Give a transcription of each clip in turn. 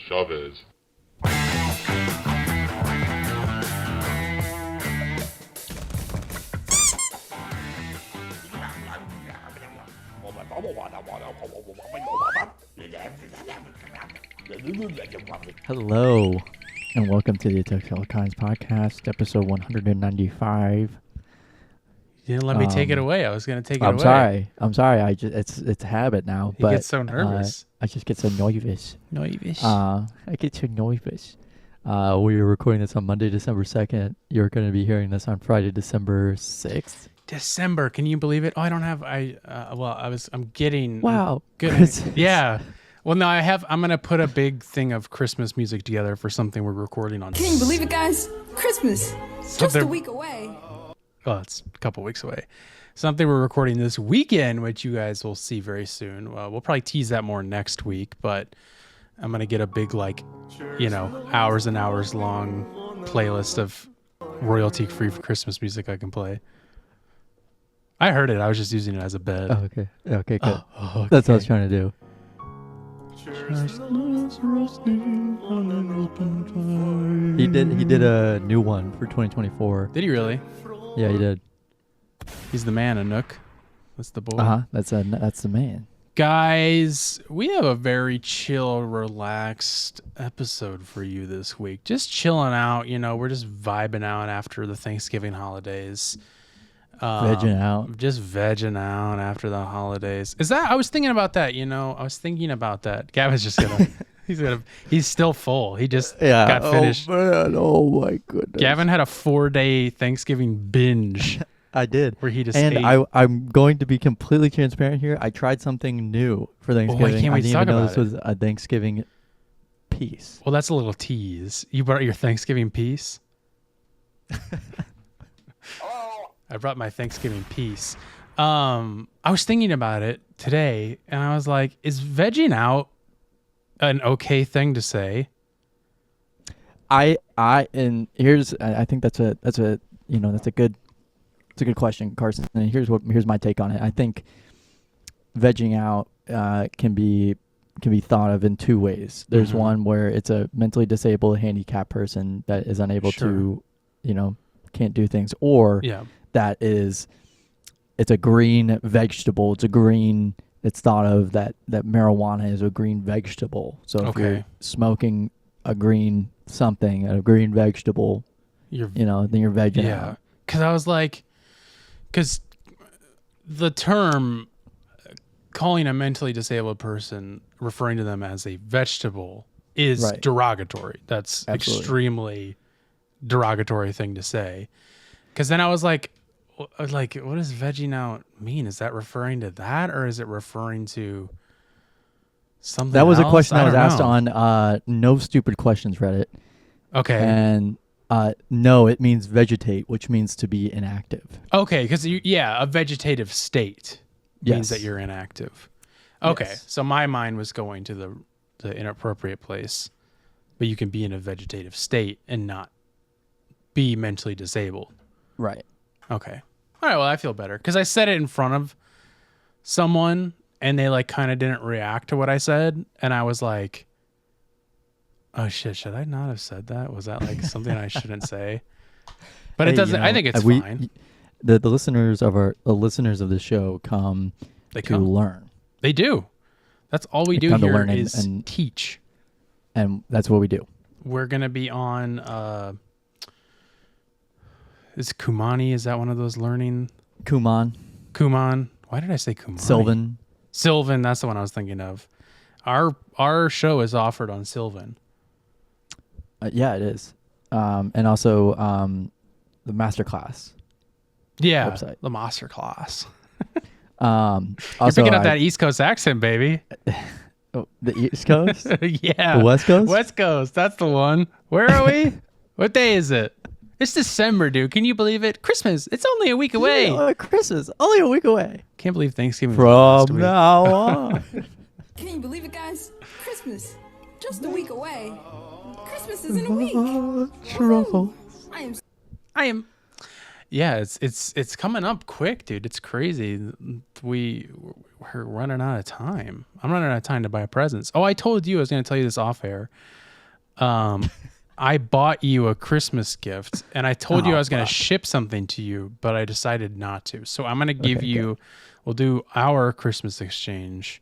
Chavez. Hello, and welcome to the Textile Kinds Podcast, episode 195. You didn't let me take it away. I was going to take it away. I'm sorry. I just it's a habit now. You get so nervous. I just get so nervous. Nervous. I get so nervous. We were recording this on Monday, December 2nd. You're going to be hearing this on Friday, December 6th. December, can you believe it? Oh, I don't have. I'm getting. Wow. Good. Yeah. Well, no, I'm going to put a big thing of Christmas music together for something we're recording on. Can you believe it, guys? Christmas. Just a week away. Well, it's a couple weeks away. Something we're recording this weekend, which you guys will see very soon. We'll probably tease that more next week, but I'm going to get a big, hours and hours long playlist of royalty-free Christmas music I can play. I heard it. I was just using it as a bed. Oh, okay. Okay, good. Okay. That's what I was trying to do. He did a new one for 2024. Did he really? Yeah, he did. He's the man, Anook. That's the boy. That's the man. Guys, we have a very chill, relaxed episode for you this week. Just chilling out, we're just vibing out after the Thanksgiving holidays. Vegging out. Just vegging out after the holidays. I was thinking about that, Gavin's just he's still full. He just got finished. Oh man, oh my goodness. Gavin had a 4-day Thanksgiving binge. I did. Where he just and ate. I'm going to be completely transparent here. I tried something new for Thanksgiving. I can't wait to talk didn't even know about this was a Thanksgiving piece. Well, that's a little tease. You brought your Thanksgiving piece? I brought my Thanksgiving piece. I was thinking about it today, and I was like, is vegging out an okay thing to say? I think that's a good question, Carson. And here's my take on it. I think vegging out can be thought of in two ways. There's one where it's a mentally disabled, handicapped person that is unable to, can't do things, or it's a green vegetable. It's thought of that marijuana is a green vegetable. So if you're smoking a green something, a green vegetable, then you're vegging out. Because I was like, because the term calling a mentally disabled person, referring to them as a vegetable, is derogatory. That's extremely derogatory thing to say. Because then I was like, what does vegging out mean? Is that referring to that, or is it referring to something That was else? a question I was asked know. on No Stupid Questions Reddit. Okay. And no, it means vegetate, which means to be inactive. Okay, because a vegetative state means that you're inactive. Okay, Yes. So my mind was going to the inappropriate place, but you can be in a vegetative state and not be mentally disabled. Right. Okay. All right, well, I feel better because I said it in front of someone and they kind of didn't react to what I said, and I was like, oh shit, should I not have said that? Was that something I shouldn't say? But it doesn't. I think it's fine. The listeners of the show come to learn. They do. That's all we do here is and teach. And that's what we do. We're going to be on is Kumani? Is that one of those learning? Kuman. Why did I say Kumani? Sylvan, that's the one I was thinking of. Our show is offered on Sylvan. Yeah, it is. And also the masterclass. Yeah, website. The masterclass. You're picking up that East Coast accent, baby. Oh, the East Coast? Yeah. The West Coast? West Coast, that's the one. Where are we? What day is it? It's December, dude. Can you believe it? Christmas. It's only a week away. Yeah, Christmas. Only a week away. Can't believe Thanksgiving. From now on. Can you believe it, guys? Christmas. Just a week away. Christmas is in a week. Truffle. I am. Yeah, it's coming up quick, dude. It's crazy. We're we're running out of time. I'm running out of time to buy presents. Oh, I told you I was going to tell you this off air. I bought you a Christmas gift, and I told you I was going to ship something to you, but I decided not to. So I'm going to give you. Good. We'll do our Christmas exchange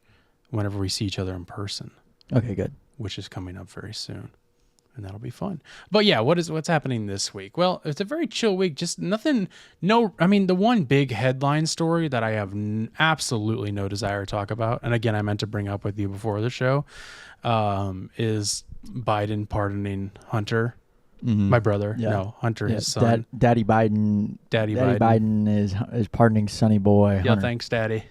whenever we see each other in person. Okay, good. Which is coming up very soon, and that'll be fun. But yeah, what's happening this week? Well, it's a very chill week. Just nothing. I mean, the one big headline story that I have absolutely no desire to talk about, and again, I meant to bring up with you before the show, is Biden pardoning Hunter, my brother. Yeah. No, Hunter, his son. Daddy Biden. Daddy Biden is pardoning Sonny Boy. Yeah, Hunter. Thanks, Daddy.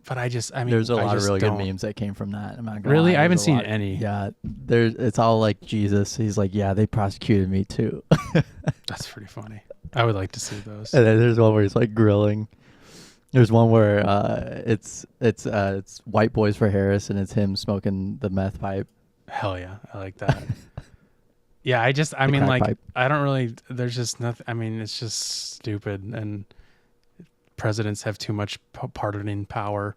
But I mean, there's a lot of really good memes that came from that. I'm not gonna really, lie. I haven't seen any. Yeah, it's all like Jesus. He's like, yeah, they prosecuted me too. That's pretty funny. I would like to see those. And then there's one where he's like grilling. There's one where it's White Boys for Harris, and it's him smoking the meth pipe. Hell yeah, I like that. Yeah, I mean, like, pipe. I don't really. There's just nothing. I mean, it's just stupid, and presidents have too much pardoning power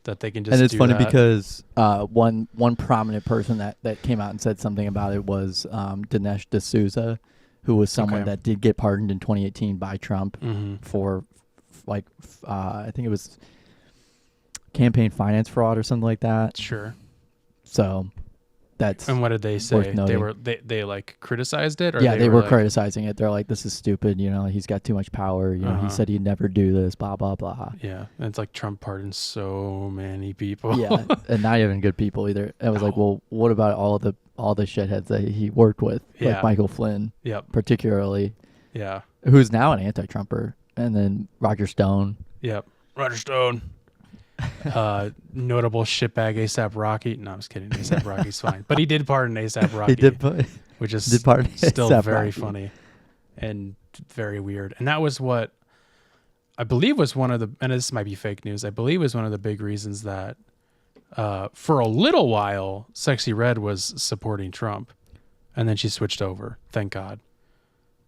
that they can just. And it's funny because one prominent person that came out and said something about it was Dinesh D'Souza, who was someone that did get pardoned in 2018 by Trump for like I think it was campaign finance fraud or something like that. Sure. So that's. And what did they say? They like criticized it, or yeah, they were like, criticizing it. They're like, this is stupid. You know, he's got too much power. You know, he said he'd never do this. Blah blah blah. Yeah, and it's like Trump pardoned so many people. Yeah, and not even good people either. It was like, well, what about all the shitheads that he worked with, like Michael Flynn, particularly. Yeah, who's now an anti-Trumper, and then Roger Stone. Yep, Roger Stone. Notable shitbag ASAP Rocky. No, I'm just kidding. ASAP Rocky's fine, but he did pardon ASAP Rocky. He did, which is still very funny and very weird. And that was what I believe was one of the. And this might be fake news. I believe was one of the big reasons that for a little while, Sexy Red was supporting Trump, and then she switched over. Thank God.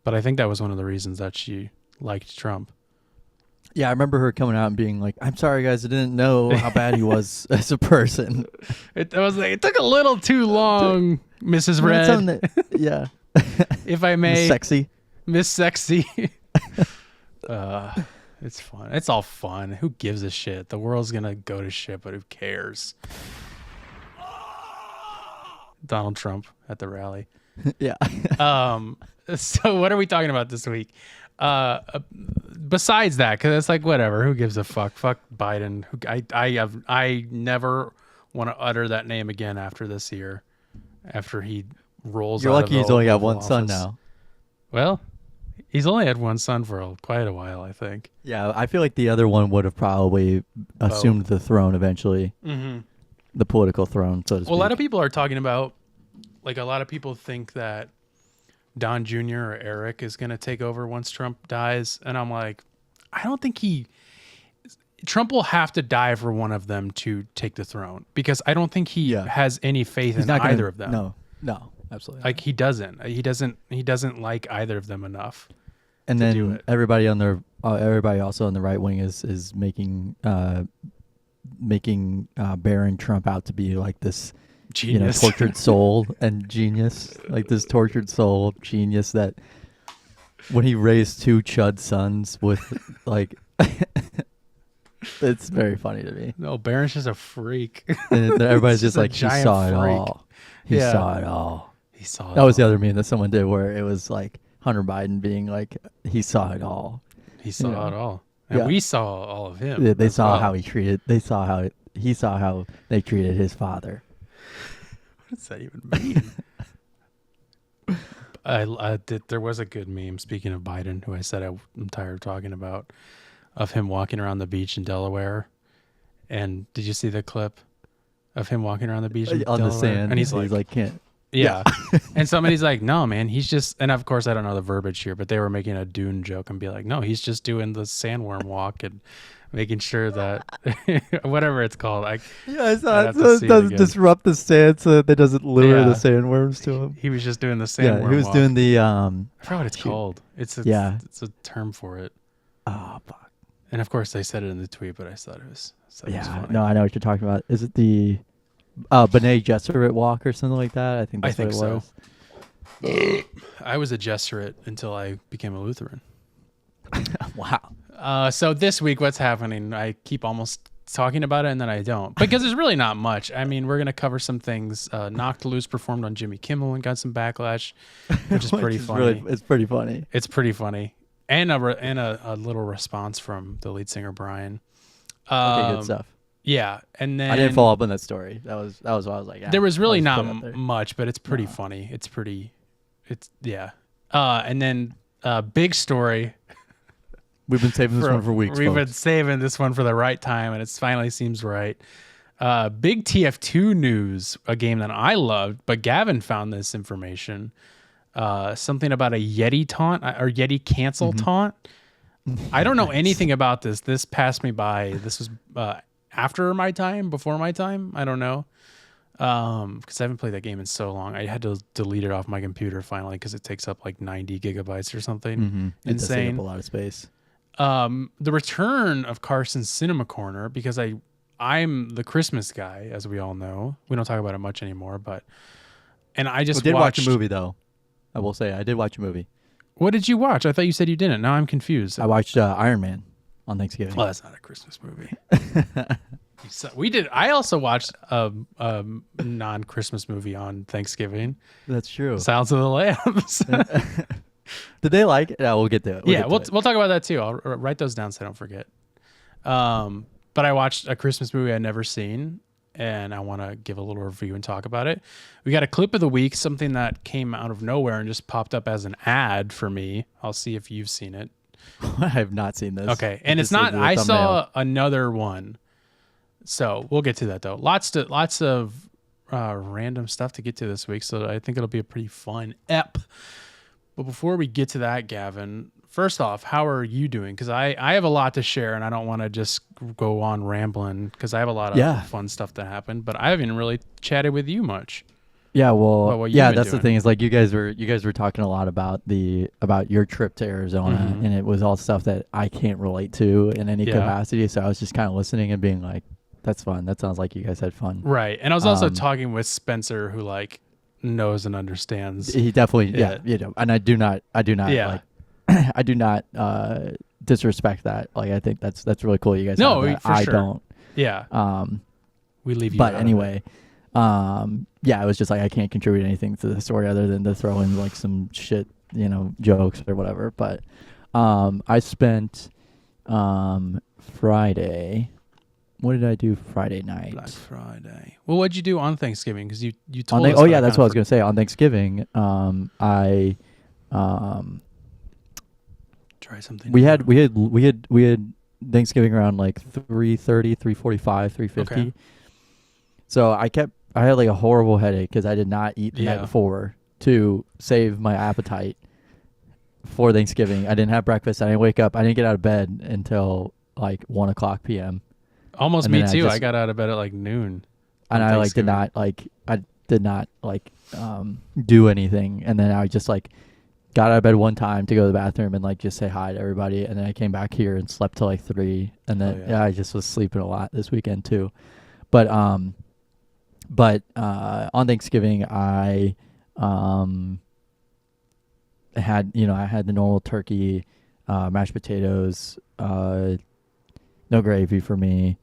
But I think that was one of the reasons that she liked Trump. Yeah, I remember her coming out and being like, "I'm sorry, guys, I didn't know how bad he was as a person." It took a little too long, Mrs. Red. Yeah, if I may, Miss Sexy. It's fun. It's all fun. Who gives a shit? The world's gonna go to shit, but who cares? Donald Trump at the rally. Yeah. So what are we talking about this week? Besides that, because it's like whatever. Who gives a fuck? Fuck Biden. I never want to utter that name again after this year. After he rolls. You're out lucky of he's only got one office. son now. Well, he's only had one son for quite a while, I think. Yeah, I feel like the other one would have probably assumed the throne eventually. Mm-hmm. The political throne, so to speak. Well, a lot of people are talking about, like, a lot of people think that Don Jr. or Eric is going to take over once Trump dies. And I'm like, I don't think Trump will have to die for one of them to take the throne, because I don't think he has any faith in either of them. No, absolutely. Like he doesn't like either of them enough. And then everybody also on the right wing is making Barron Trump out to be like this genius, tortured soul and genius, like this tortured soul genius that when he raised two chud sons with like, it's very funny to me. No, Barron's just a freak. And everybody's just like, he saw it all. He saw it all. He saw it. That was the other meme that someone did where it was like Hunter Biden being like, he saw it all. He saw it all. And we saw all of him. Yeah, they saw how he treated. He saw how they treated his father. What does that even mean? There was a good meme, speaking of Biden, who I said I'm tired of talking about, of him walking around the beach in Delaware. And did you see the clip of him walking around the beach in on Delaware? The sand? And he's like can't. Yeah. And somebody's like, no, man, he's just, and of course I don't know the verbiage here, but they were making a Dune joke and be like, no, he's just doing the sandworm walk and making sure that whatever it's called. I thought so it doesn't disrupt the sand so that it doesn't lure the sandworms to him. He was just doing the sandworm walk. He was doing the I forgot what it's called. It's a term for it. Oh fuck. And of course, they said it in the tweet, but I thought it was funny. No, I know what you're talking about. Is it the B'nai Gesserit walk or something like that? I think that's what it was. I was a Gesserit until I became a Lutheran. Wow. So this week, what's happening? I keep almost talking about it and then I don't, because there's really not much. I mean, we're going to cover some things. Knocked Loose performed on Jimmy Kimmel and got some backlash, which is pretty funny. It's pretty funny. It's pretty funny. And a little response from the lead singer, Brian. Okay, good stuff. Yeah. And then I didn't follow up on that story. That was what I was like. There was really not much, but it's pretty funny. Yeah. And then big story. We've been saving this one for weeks. We've been saving this one for the right time, and it finally seems right. Big TF2 news, a game that I loved, but Gavin found this information. Something about a Yeti taunt or Yeti cancel taunt. I don't know anything about this. This passed me by. This was after my time, before my time. I don't know. Because I haven't played that game in so long. I had to delete it off my computer finally because it takes up like 90 gigabytes or something. It does take Insane. up a lot of space. The return of Carson's Cinema Corner, because I'm the Christmas guy, as we all know. We don't talk about it much anymore, and I just watch a movie though. I will say I did watch a movie. What did you watch? I thought you said you didn't. Now I'm confused. I watched Iron Man on Thanksgiving. Well, that's not a Christmas movie. We did. I also watched a non-Christmas movie on Thanksgiving. That's true. Silence of the Lambs. Did they like it? Yeah, we'll get to it. We'll talk about that too. I'll write those down so I don't forget. But I watched a Christmas movie I'd never seen, and I want to give a little review and talk about it. We got a clip of the week, something that came out of nowhere and just popped up as an ad for me. I'll see if you've seen it. I have not seen this. Okay, and it's not. I saw another one, so we'll get to that though. Lots of random stuff to get to this week, so I think it'll be a pretty fun ep. But before we get to that, Gavin, first off, how are you doing? Because I have a lot to share, and I don't want to just go on rambling because I have a lot of fun stuff that happened. But I haven't really chatted with you much. Yeah, well, that's doing. the thing. Is like you guys were talking a lot about your trip to Arizona, and it was all stuff that I can't relate to in any capacity. So I was just kind of listening and being like, "That's fun. That sounds like you guys had fun." Right, and I was also talking with Spencer, who knows and understands. He definitely, and I do not like, I do not disrespect that. Like, I think that's really cool. You guys, no, have that. For I sure. don't. Yeah. We leave you. But anyway, it was just like I can't contribute anything to the story other than to throw in like some shit, jokes or whatever. But I spent Friday. What did I do Friday night? Black Friday. Well, what'd you do on Thanksgiving? Because you told us. Oh yeah, that's what I was gonna say. On Thanksgiving, I try something. We had Thanksgiving around like 3:30, 3:45, 3:50. Okay. So I had like a horrible headache because I did not eat the night before to save my appetite for Thanksgiving. I didn't have breakfast. I didn't wake up. I didn't get out of bed until like 1:00 p.m. Almost me too. I got out of bed at like noon. And I did not do anything. And then I just got out of bed one time to go to the bathroom and just say hi to everybody. And then I came back here and slept till like 3. And then I just was sleeping a lot this weekend too. But on Thanksgiving I had the normal turkey, mashed potatoes, no gravy for me.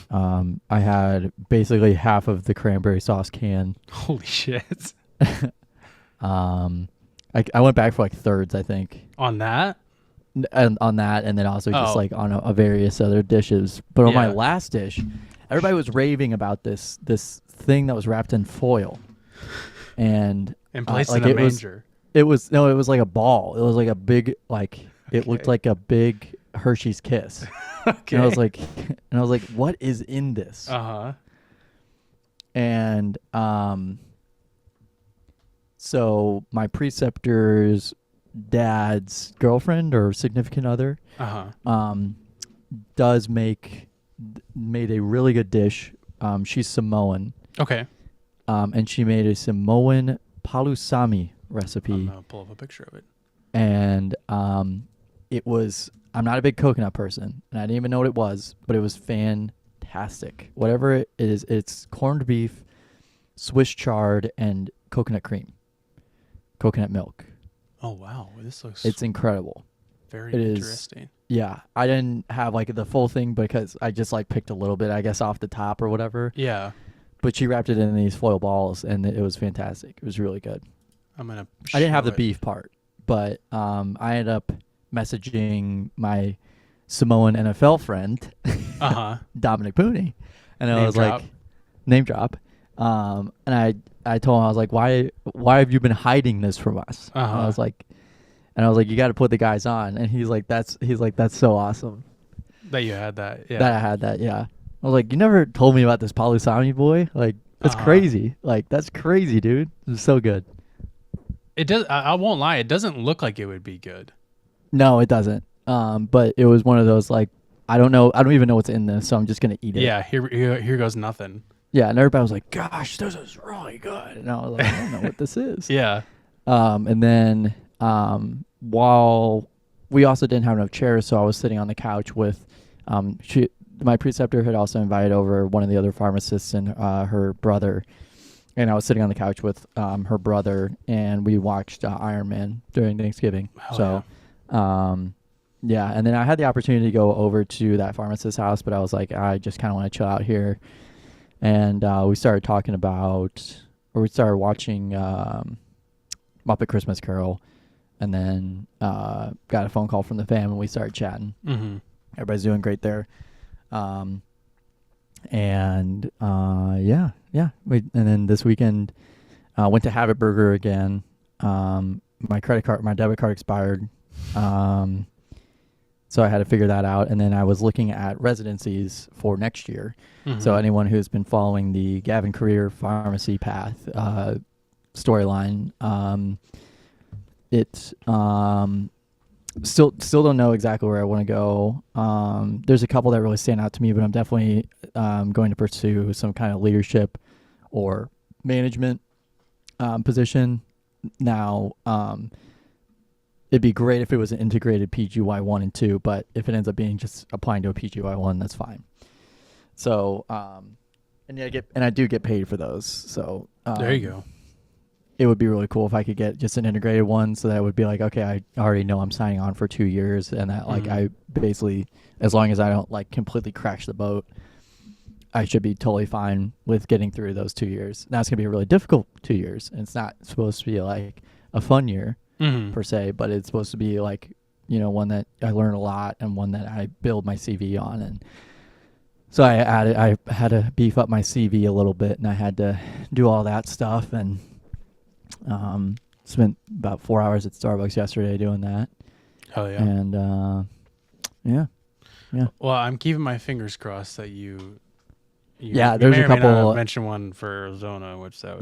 I had basically half of the cranberry sauce can. Holy shit. I went back for like thirds, I think. On that? And on that, and then also just on a various other dishes. But on my last dish, everybody was raving about this thing that was wrapped in foil. And placed in a manger. It was like a ball. It was like a big it looked like a big Hershey's Kiss. Okay. And I was like, what is in this? Uh-huh. And so my preceptor's dad's girlfriend or significant other made a really good dish. She's Samoan. Okay. And she made a Samoan palusami recipe. I'm gonna pull up a picture of it. And I'm not a big coconut person, and I didn't even know what it was, but it was fantastic. Whatever it is, it's corned beef, Swiss chard, and coconut cream, coconut milk. Oh wow, this looks. It's incredible. Very it interesting. Is, yeah, I didn't have like the full thing because I just like picked a little bit, I guess, off the top or whatever. Yeah. But she wrapped it in these foil balls, and it was fantastic. It was really good. I didn't have the beef part, but I ended up messaging my Samoan NFL friend, Dominic Pooney, and I was like, name drop. And I told him, I was like, why have you been hiding this from us? And I was like, you got to put the guys on. And he's like, that's so awesome. That you had that. Yeah. That I had that. Yeah. I was like, you never told me about this Polusami boy. Like, that's crazy. Like, that's crazy, dude. It was so good. It does. I won't lie. It doesn't look like it would be good. No, it doesn't. But it was one of those, like, I don't know. I don't even know what's in this, so I'm just going to eat it. Yeah. Here goes nothing. Yeah. And everybody was like, gosh, this is really good. And I was like, I don't know what this is. Yeah. And then while we also didn't have enough chairs, so I was sitting on the couch with my preceptor had also invited over one of the other pharmacists and her brother, and I was sitting on the couch with her brother, and we watched Iron Man during Thanksgiving. Yeah, and then I had the opportunity to go over to that pharmacist's house, but I was like, I just kind of want to chill out here, and we started watching Muppet Christmas Carol, and then got a phone call from the fam, and we started chatting. Mm-hmm. Everybody's doing great there. And then this weekend went to Habit Burger again. My debit card expired, so I had to figure that out. And then I was looking at residencies for next year. Mm-hmm. So anyone who's been following the Gavin career pharmacy path storyline, Still don't know exactly where I want to go. There's a couple that really stand out to me, but I'm definitely going to pursue some kind of leadership or management position. Now, it'd be great if it was an integrated PGY 1 and 2, but if it ends up being just applying to a PGY 1, that's fine. So, and I do get paid for those. So there you go. It would be really cool if I could get just an integrated one, so that it would be like, okay, I already know I'm signing on for 2 years, and that like I basically, as long as I don't like completely crash the boat, I should be totally fine with getting through those 2 years. Now it's gonna be a really difficult 2 years, and it's not supposed to be like a fun year per se, but it's supposed to be like, you know, one that I learn a lot and one that I build my CV on. And so I had to beef up my CV a little bit, and I had to do all that stuff, and spent about 4 hours at Starbucks yesterday doing that. Hell yeah. And yeah. Well, I'm keeping my fingers crossed that you there's a couple. Mention one for Arizona, which that.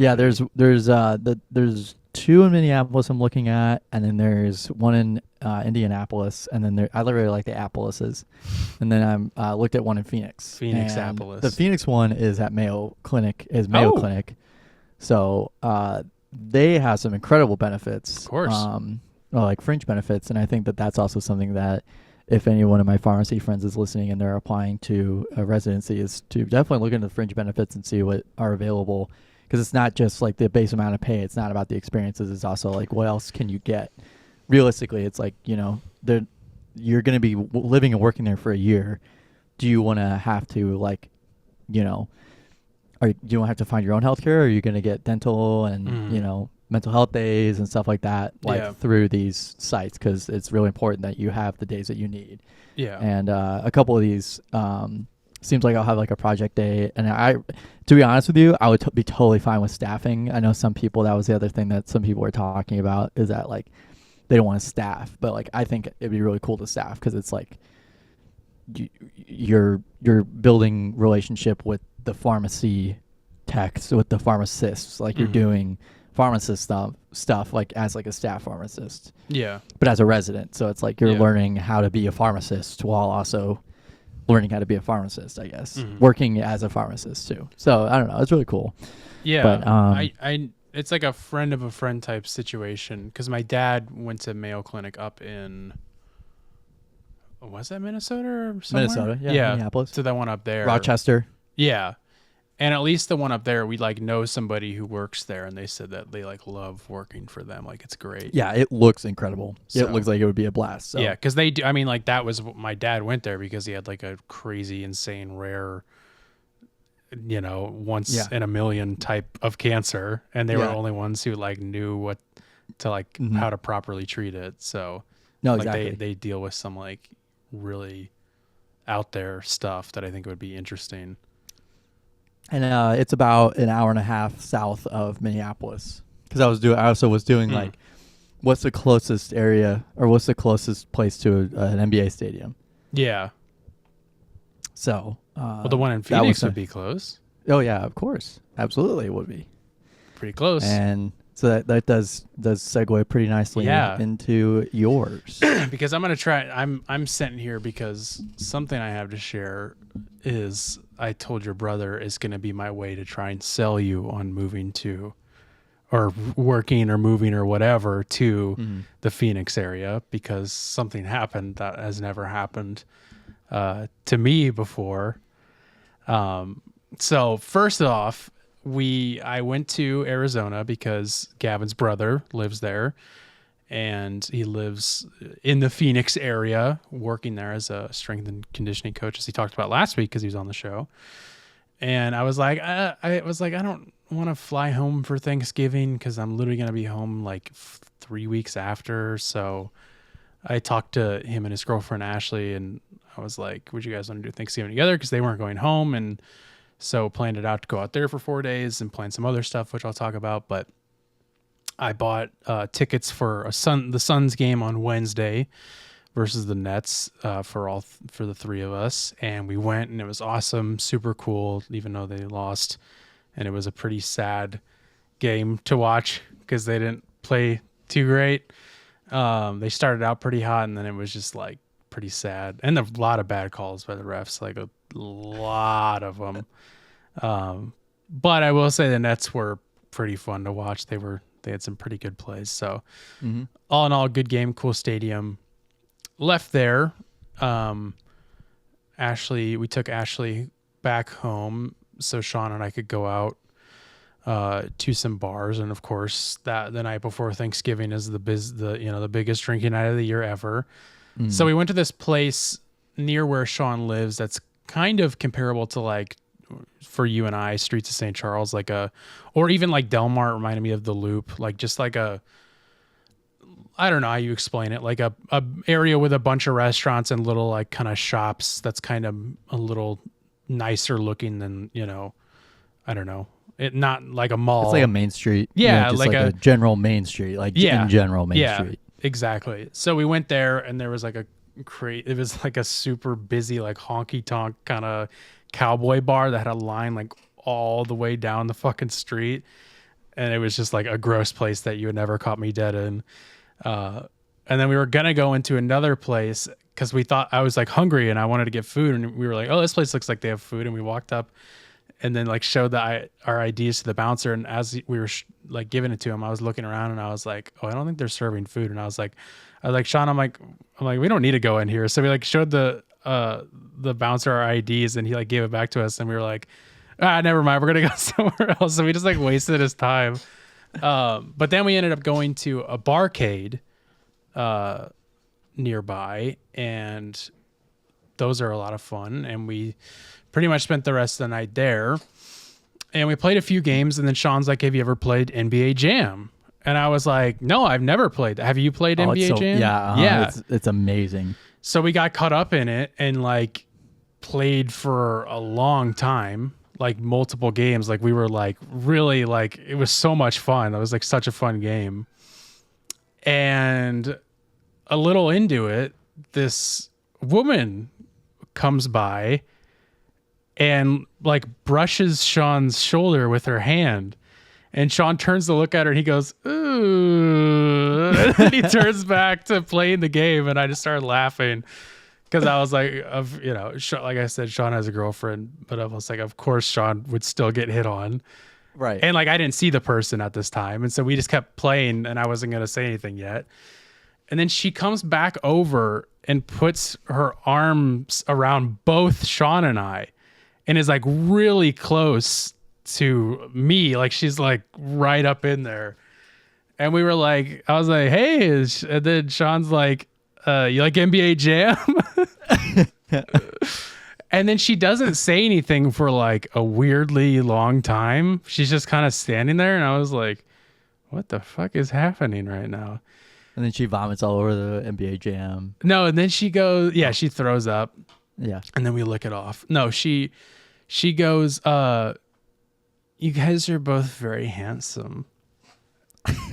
There's two in Minneapolis I'm looking at, and then there's one in Indianapolis, and then I really like the Appalases, and then I'm looked at one in Phoenix. Phoenix-apolis. The Phoenix one is at Mayo Clinic. Clinic, so they have some incredible benefits. Of course. Like fringe benefits, and I think that that's also something that if any one of my pharmacy friends is listening and they're applying to a residency, is to definitely look into the fringe benefits and see what are available, because it's not just like the base amount of pay. It's not about the experiences. It's also like, what else can you get? Realistically, it's like, you know, you're going to be living and working there for a year. Do you want to have to, like, you know, do you want to have to find your own healthcare, or are you going to get dental and, you know, mental health days and stuff like that, through these sites? Because it's really important that you have the days that you need. Yeah. And a couple of these seems like I'll have like a project day, and to be honest with you, I would be totally fine with staffing. I know some people, that was the other thing that some people were talking about, is that like they don't want to staff, but like I think it'd be really cool to staff, because it's like you're building relationship with the pharmacy techs, with the pharmacists, like you're doing pharmacist stuff like as like a staff pharmacist, but as a resident. So it's like you're learning how to be a pharmacist while also learning how to be a pharmacist, I guess, working as a pharmacist too. So I don't know, it's really cool. But I it's like a friend of a friend type situation, because my dad went to Mayo Clinic up in was that Minnesota or somewhere? Minnesota, yeah, Minneapolis. So that one up there. Rochester. Yeah. And at least the one up there, we like know somebody who works there, and they said that they like love working for them. Like it's great. Yeah, it looks incredible. So, it looks like it would be a blast. So. Yeah, because they do. I mean, like that was my dad went there because he had like a crazy, insane, rare, once in a million type of cancer, and they were the only ones who like knew what to like how to properly treat it. So no, like exactly. they deal with some like really out there stuff that I think would be interesting. And it's about an hour and a half south of Minneapolis. Because I also was doing like, what's the closest area or what's the closest place to an NBA stadium? Yeah. So. Well, the one in Phoenix would be close. Oh yeah, of course, absolutely, it would be. Pretty close. And so that does segue pretty nicely into yours. Because I'm gonna try. I'm sitting here because something I have to share is I told your brother is going to be my way to try and sell you on moving to, or working or moving or whatever to the Phoenix area, because something happened that has never happened to me before. So first off, I went to Arizona because Gavin's brother lives there, and he lives in the Phoenix area, working there as a strength and conditioning coach, as he talked about last week because he was on the show. And I was like, I don't want to fly home for Thanksgiving because I'm literally going to be home like 3 weeks after. So I talked to him and his girlfriend Ashley, and I was like, would you guys want to do Thanksgiving together? Because they weren't going home, and so planned it out to go out there for 4 days and plan some other stuff, which I'll talk about. But I bought tickets for the Suns game on Wednesday versus the Nets for the three of us, and we went, and it was awesome, super cool, even though they lost, and it was a pretty sad game to watch because they didn't play too great. They started out pretty hot, and then it was just like pretty sad, and a lot of bad calls by the refs, like a lot of them. But I will say the Nets were pretty fun to watch. They had some pretty good plays. So all in all, good game, cool stadium. Left there. We took Ashley back home so Sean and I could go out to some bars, and of course that the night before Thanksgiving is the biggest drinking night of the year ever. So we went to this place near where Sean lives that's kind of comparable to like, for you and I, Streets of St. Charles, or even like Del Mar reminded me of the Loop, like just like I don't know how you explain it, like a area with a bunch of restaurants and little like kind of shops that's kind of a little nicer looking than, I don't know. It not like a mall. It's like a main street. Yeah, just like a general main street, like in general main street. Exactly. So we went there, and there was like it was like a super busy, like honky tonk kind of cowboy bar that had a line like all the way down the fucking street, and it was just like a gross place that you had never caught me dead in. And then we were gonna go into another place because we thought I was like hungry and I wanted to get food, and we were like, oh, this place looks like they have food, and we walked up and then like showed our IDs to the bouncer, and as we were like giving it to him, I was looking around and I was like, oh, I don't think they're serving food. And I was like Sean, I'm like we don't need to go in here. So we like showed the bouncer our IDs, and he like gave it back to us, and we were like, never mind, we're gonna go somewhere else. So we just like wasted his time. But then we ended up going to a barcade nearby, and those are a lot of fun, and we pretty much spent the rest of the night there, and we played a few games, and then Sean's like, have you ever played NBA Jam? And I was like, no, I've never played that. Have you played NBA Jam? Yeah. It's amazing. So we got caught up in it and like played for a long time, like multiple games. Like we were like really like, it was so much fun. It was like such a fun game. And a little into it, this woman comes by and like brushes Sean's shoulder with her hand, and Sean turns to look at her and he goes, ooh, and then he turns back to playing the game, and I just started laughing because I was like, like I said, Sean has a girlfriend, but I was like, of course Sean would still get hit on. Right. And like, I didn't see the person at this time, and so we just kept playing, and I wasn't going to say anything yet. And then she comes back over and puts her arms around both Sean and I and is like really close to me. Like she's like right up in there. And we were like, I was like, hey. And then Sean's like, you like NBA Jam? And then she doesn't say anything for like a weirdly long time. She's just kind of standing there. And I was like, what the fuck is happening right now? And then she vomits all over the NBA Jam. No, and then she goes, yeah, she throws up. Yeah. And then we lick it off. No, she goes, you guys are both very handsome.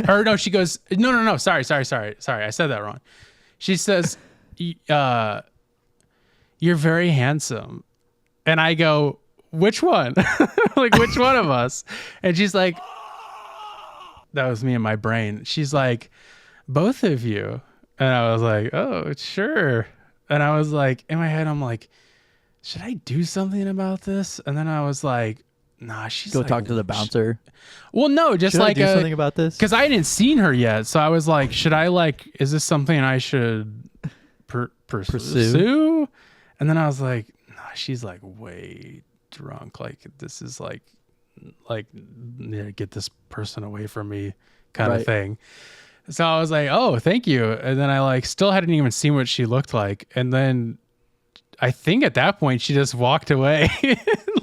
Or no, she goes, no. Sorry. I said that wrong. She says, you're very handsome. And I go, which one? Like, which one of us? And she's like, that was me in my brain. She's like, both of you. And I was like, oh, sure. And I was like, in my head, I'm like, should I do something about this? And then I was like, nah, she's Go like, talk to the bouncer. Well, no, just Should like I do something about this? because I hadn't seen her yet. So I was like, should I like, is this something I should pursue? And then I was like, nah, she's like way drunk. Like this is like get this person away from me kind of thing. So I was like, oh, thank you. And then I like still hadn't even seen what she looked like. And then I think at that point she just walked away.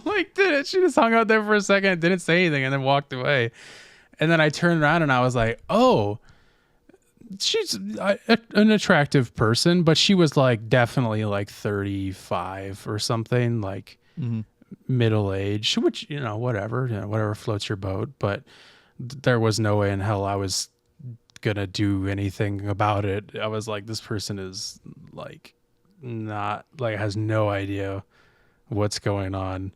Like she just hung out there for a second, didn't say anything, and then walked away. And then I turned around and I was like, oh, she's an attractive person, but she was like definitely like 35 or something, like middle age, which, whatever floats your boat. But there was no way in hell I was gonna do anything about it. I was like, this person is like not like has no idea what's going on.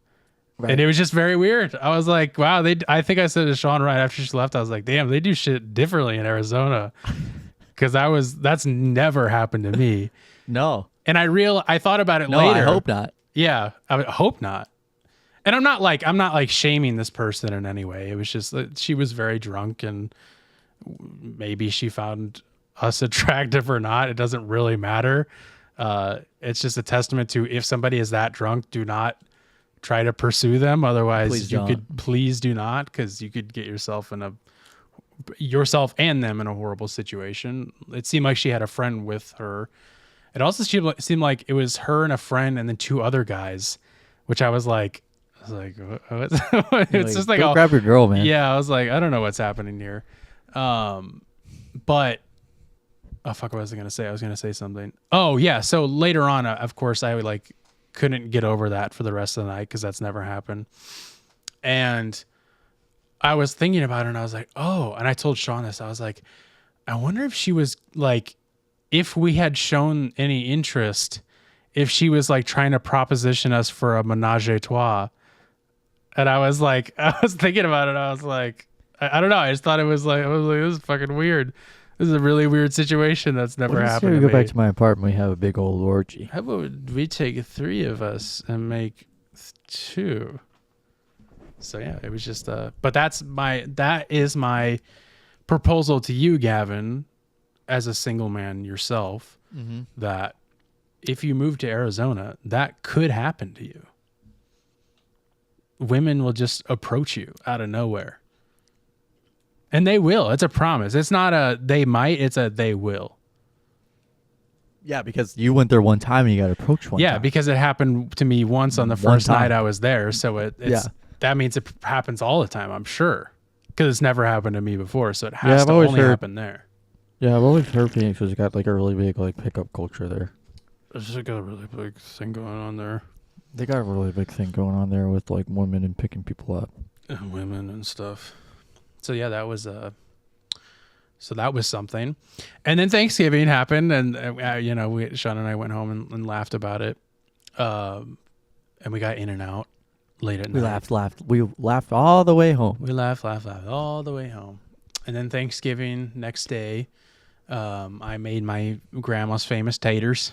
Right. And it was just very weird. I was like, wow, I think I said to Sean right after she left, I was like, damn, they do shit differently in Arizona. Cause that's never happened to me. No. And I thought about it later. I hope not. Yeah. I hope not. And I'm not like shaming this person in any way. It was just that she was very drunk and maybe she found us attractive or not. It doesn't really matter. It's just a testament to if somebody is that drunk, do not try to pursue them. Otherwise, please do not, because you could get yourself and them in a horrible situation. It seemed like she had a friend with her. It also seemed like it was her and a friend and then two other guys, which I was like, what? It's just like, go grab your girl, man. Yeah, I was like, I don't know what's happening here. But oh fuck, what was I gonna say? I was gonna say something. Oh yeah, so later on, of course, I couldn't get over that for the rest of the night because that's never happened. And I was thinking about it, and I was like, oh, and I told Sean this. I was like, I wonder if she was like, if we had shown any interest, if she was like trying to proposition us for a menage a trois. And I was thinking about it. I was like, I don't know. I just thought I was like, this is fucking weird. This is a really weird situation that's never happened to me. Go back to my apartment. We have a big old orgy. How about we take 3 of us and make 2? So yeah, it was just but that is my proposal to you, Gavin, as a single man yourself, that if you move to Arizona, that could happen to you. Women will just approach you out of nowhere. And they will. It's a promise. It's not a they might, it's a they will. Yeah, because you went there one time and you got approached one time. Yeah, because it happened to me once on the first night I was there. So that means it happens all the time, I'm sure. Because it's never happened to me before. So it has to only happen there. Yeah, I've always heard Phoenix has got like a really big like pickup culture there. There's like a really big thing going on there. They got a really big thing going on there with like women and picking people up. And women and stuff. So yeah, that was something. And then Thanksgiving happened, and Sean and I went home and laughed about it. And we got in and out late at night. We laughed all the way home. We laughed all the way home. And then Thanksgiving next day, I made my grandma's famous taters,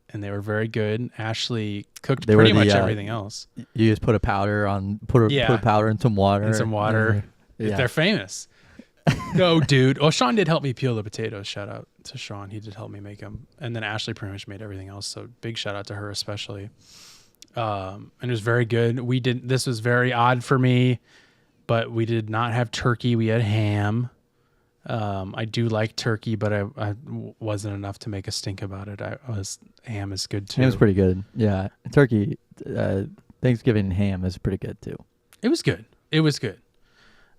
and they were very good. Ashley cooked pretty much everything else. You just put a powder put powder in some water. Yeah. They're famous. No, dude. Oh, Sean did help me peel the potatoes. Shout out. to Sean. He did help me make them. And then Ashley pretty much made everything else. So big shout out to her, especially. And it was very good. This was very odd for me, but we did not have turkey. We had ham. I do like turkey, but I wasn't enough to make a stink about it. Ham is good too. Ham is pretty good. Yeah. Turkey, Thanksgiving ham is pretty good too. It was good.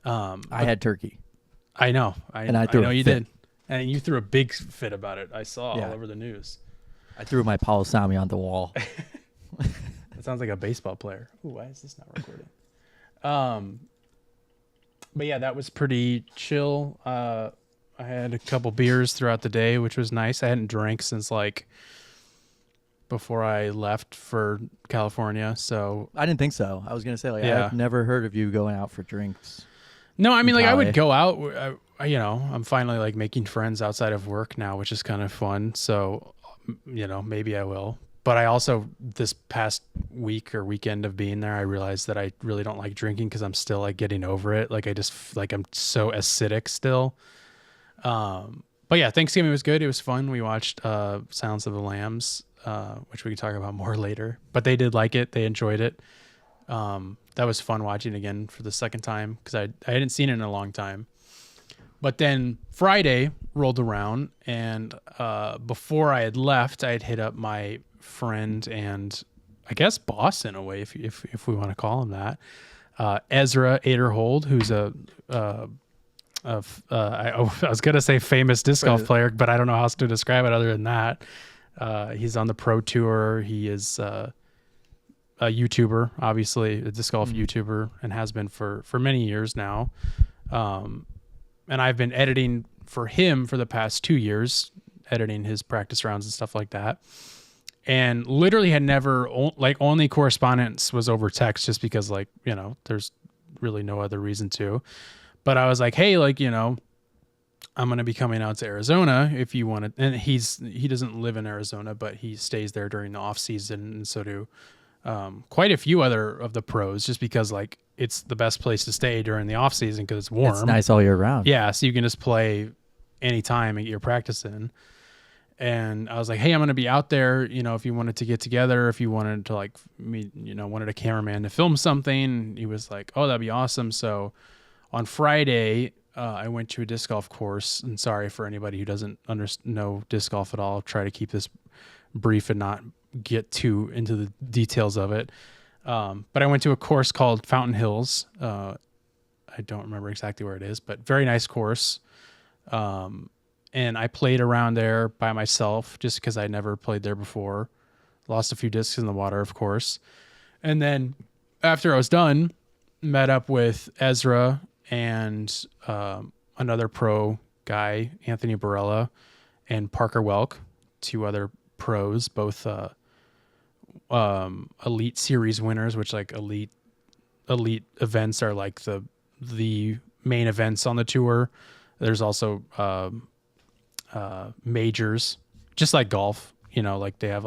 I had turkey. I know. I know you fit. did. And you threw a big fit about it. I saw all over the news. I threw my palusami on the wall. That sounds like a baseball player. Ooh, why is this not recording? But yeah, that was pretty chill. I had a couple beers throughout the day, which was nice. I hadn't drank since like before I left for California. So I didn't think so. I was going to say, like, I've never heard of you going out for drinks. No, I mean, like, I would go out, I'm finally like making friends outside of work now, which is kind of fun. So, maybe I will. But I also, this past week or weekend of being there, I realized that I really don't like drinking because I'm still like getting over it. Like I'm so acidic still. But yeah, Thanksgiving was good. It was fun. We watched Silence of the Lambs, which we can talk about more later. But they did like it. They enjoyed it. That was fun watching again for the second time because I hadn't seen it in a long time. But then Friday rolled around, and before I had left, I had hit up my friend and I guess boss in a way, if we want to call him that, Ezra Aderhold, who's I was gonna say famous disc golf player, but I don't know how else to describe it other than that. He's on the pro tour. He is a YouTuber, obviously a disc golf YouTuber, and has been for many years now. And I've been editing for him for the past 2 years, editing his practice rounds and stuff like that. And literally had never, only correspondence was over text just because, there's really no other reason to. But I was like, hey, I'm going to be coming out to Arizona if you want to. And he doesn't live in Arizona, but he stays there during the off season. And so do quite a few other of the pros, just because it's the best place to stay during the off season because it's warm. It's nice all year round. Yeah. So you can just play anytime and get your practice in. And I was like, hey, I'm going to be out there, if you wanted to get together, if you wanted to wanted a cameraman to film something. And he was like, oh, that'd be awesome. So on Friday, I went to a disc golf course, and sorry for anybody who doesn't know disc golf at all. I'll try to keep this brief and not get too into the details of it. But I went to a course called Fountain Hills. I don't remember exactly where it is, but very nice course. And I played around there by myself just because I never played there before. Lost a few discs in the water, of course. And then after I was done, met up with Ezra and another pro guy, Anthony Barella, and Parker Welk, two other pros, both elite series winners, which elite events are like the main events on the tour. There's also majors, just like golf, they have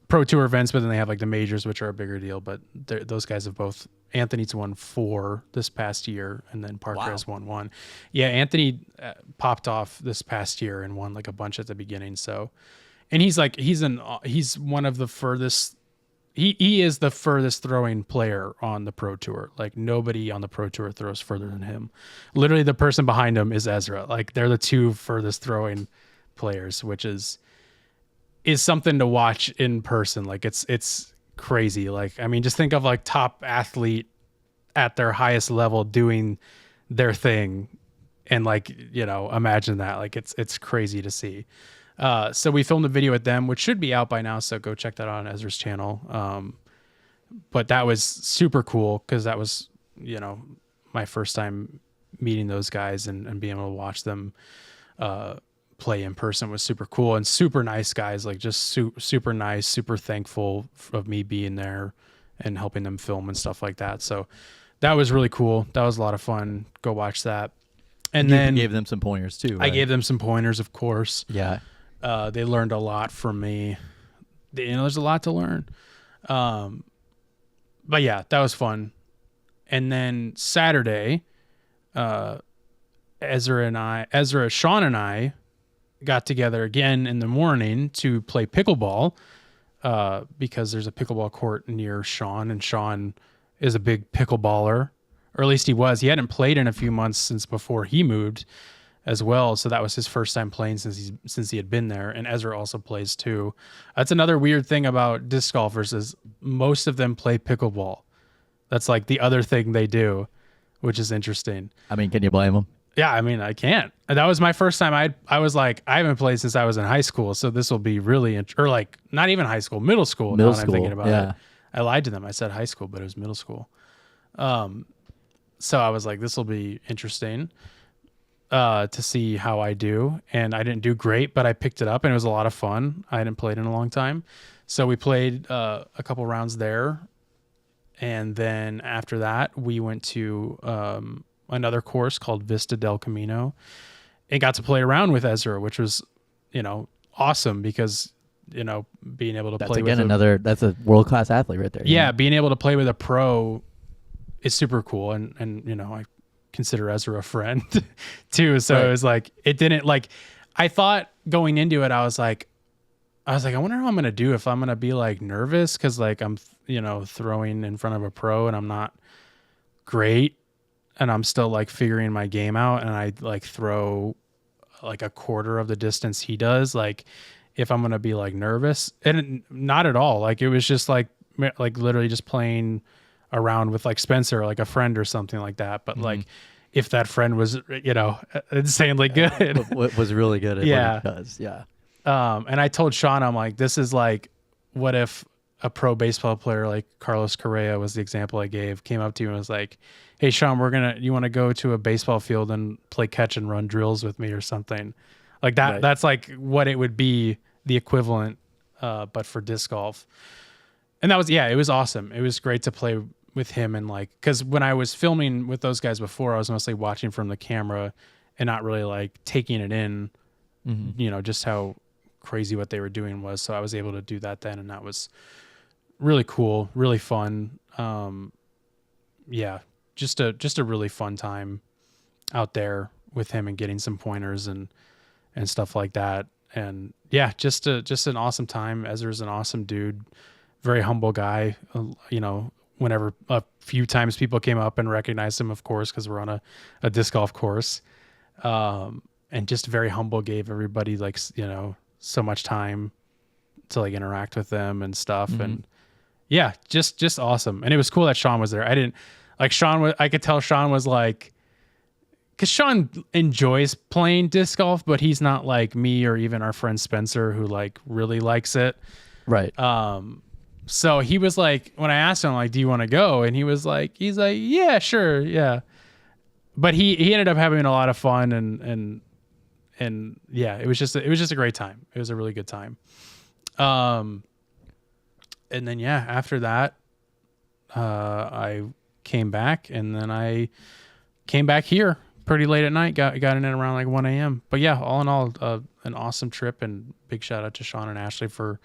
pro tour events, but then they have the majors, which are a bigger deal. But those guys have both. Anthony's won 4 this past year, and then Parker has won 1. Yeah, Anthony popped off this past year and won a bunch at the beginning. So, and he's one of the furthest. He is the furthest throwing player on the pro tour. Nobody on the pro tour throws further than him. Literally, the person behind him is Ezra. They're the 2 furthest throwing players, which is something to watch in person. It's crazy. Just think of top athlete at their highest level doing their thing, and imagine that. It's crazy to see. So we filmed a video with them, which should be out by now. So go check that out on Ezra's channel. But that was super cool because that was, my first time meeting those guys and being able to watch them play in person was super cool, and super nice guys, just super nice, super thankful of me being there and helping them film and stuff like that. So that was really cool. That was a lot of fun. Go watch that. And then you gave them some pointers too, right? I gave them some pointers, of course. Yeah. They learned a lot from me. There's a lot to learn. But yeah, that was fun. And then Saturday, Sean and I got together again in the morning to play pickleball because there's a pickleball court near Sean, and Sean is a big pickleballer, or at least he was. He hadn't played in a few months since before he moved as well, so that was his first time playing since he had been there. And Ezra also plays too. That's another weird thing about disc golfers is most of them play pickleball. That's like the other thing they do, which is interesting. I mean, can you blame them? Yeah, I mean, I can't. That was my first time. I was like, I haven't played since I was in high school, so this will be really or like not even high school, middle school. Middle now school, I'm thinking about yeah. it. I lied to them. I said high school, but it was middle school. So I was like, this will be interesting to see how I do. And I didn't do great, but I picked it up, and it was a lot of fun. I hadn't played in a long time, so we played a couple rounds there, and then after that, we went to another course called Vista del Camino and got to play around with Ezra, which was, awesome because, being able to play with that's a world-class athlete right there. Yeah. Being able to play with a pro is super cool. And I consider Ezra a friend too. So It was like, it didn't like, I thought going into it, I was like, I wonder how I'm going to do if I'm going to be like nervous. Cause like I'm, throwing in front of a pro and I'm not great. And I'm still like figuring my game out, and I like throw like a quarter of the distance he does. Like if I'm going to be like nervous, and not at all. Like it was just like literally just playing around with like Spencer, like a friend or something like that. But like if that friend was, insanely good, was really good at what he does. Yeah. And I told Sean, I'm like, this is like, what if a pro baseball player like Carlos Correa was the example I gave, came up to you and was like, hey, Sean, you want to go to a baseball field and play catch and run drills with me or something like that. Right. That's like what it would be, the equivalent, but for disc golf. And that was, it was awesome. It was great to play with him. And like, cause when I was filming with those guys before, I was mostly watching from the camera and not really like taking it in, just how crazy what they were doing was. So I was able to do that then. And that was really cool, really fun. Just a really fun time out there with him and getting some pointers and stuff like that. And just an awesome time. Ezra's an awesome dude, very humble guy. Whenever a few times people came up and recognized him, of course, cause we're on a disc golf course. And just very humble, gave everybody like, so much time to like interact with them and stuff. And just awesome. And it was cool that Sean was there. I could tell Sean was like, because Sean enjoys playing disc golf, but he's not like me or even our friend Spencer, who like really likes it. Right. So he was like, when I asked him like, do you want to go? And he's like, yeah, sure. Yeah. But he ended up having a lot of fun and it was just a great time. It was a really good time. And then, after that, I came back, and then I came back here pretty late at night, got in at around like 1 a.m. But all in all, an awesome trip, and big shout out to Sean and Ashley for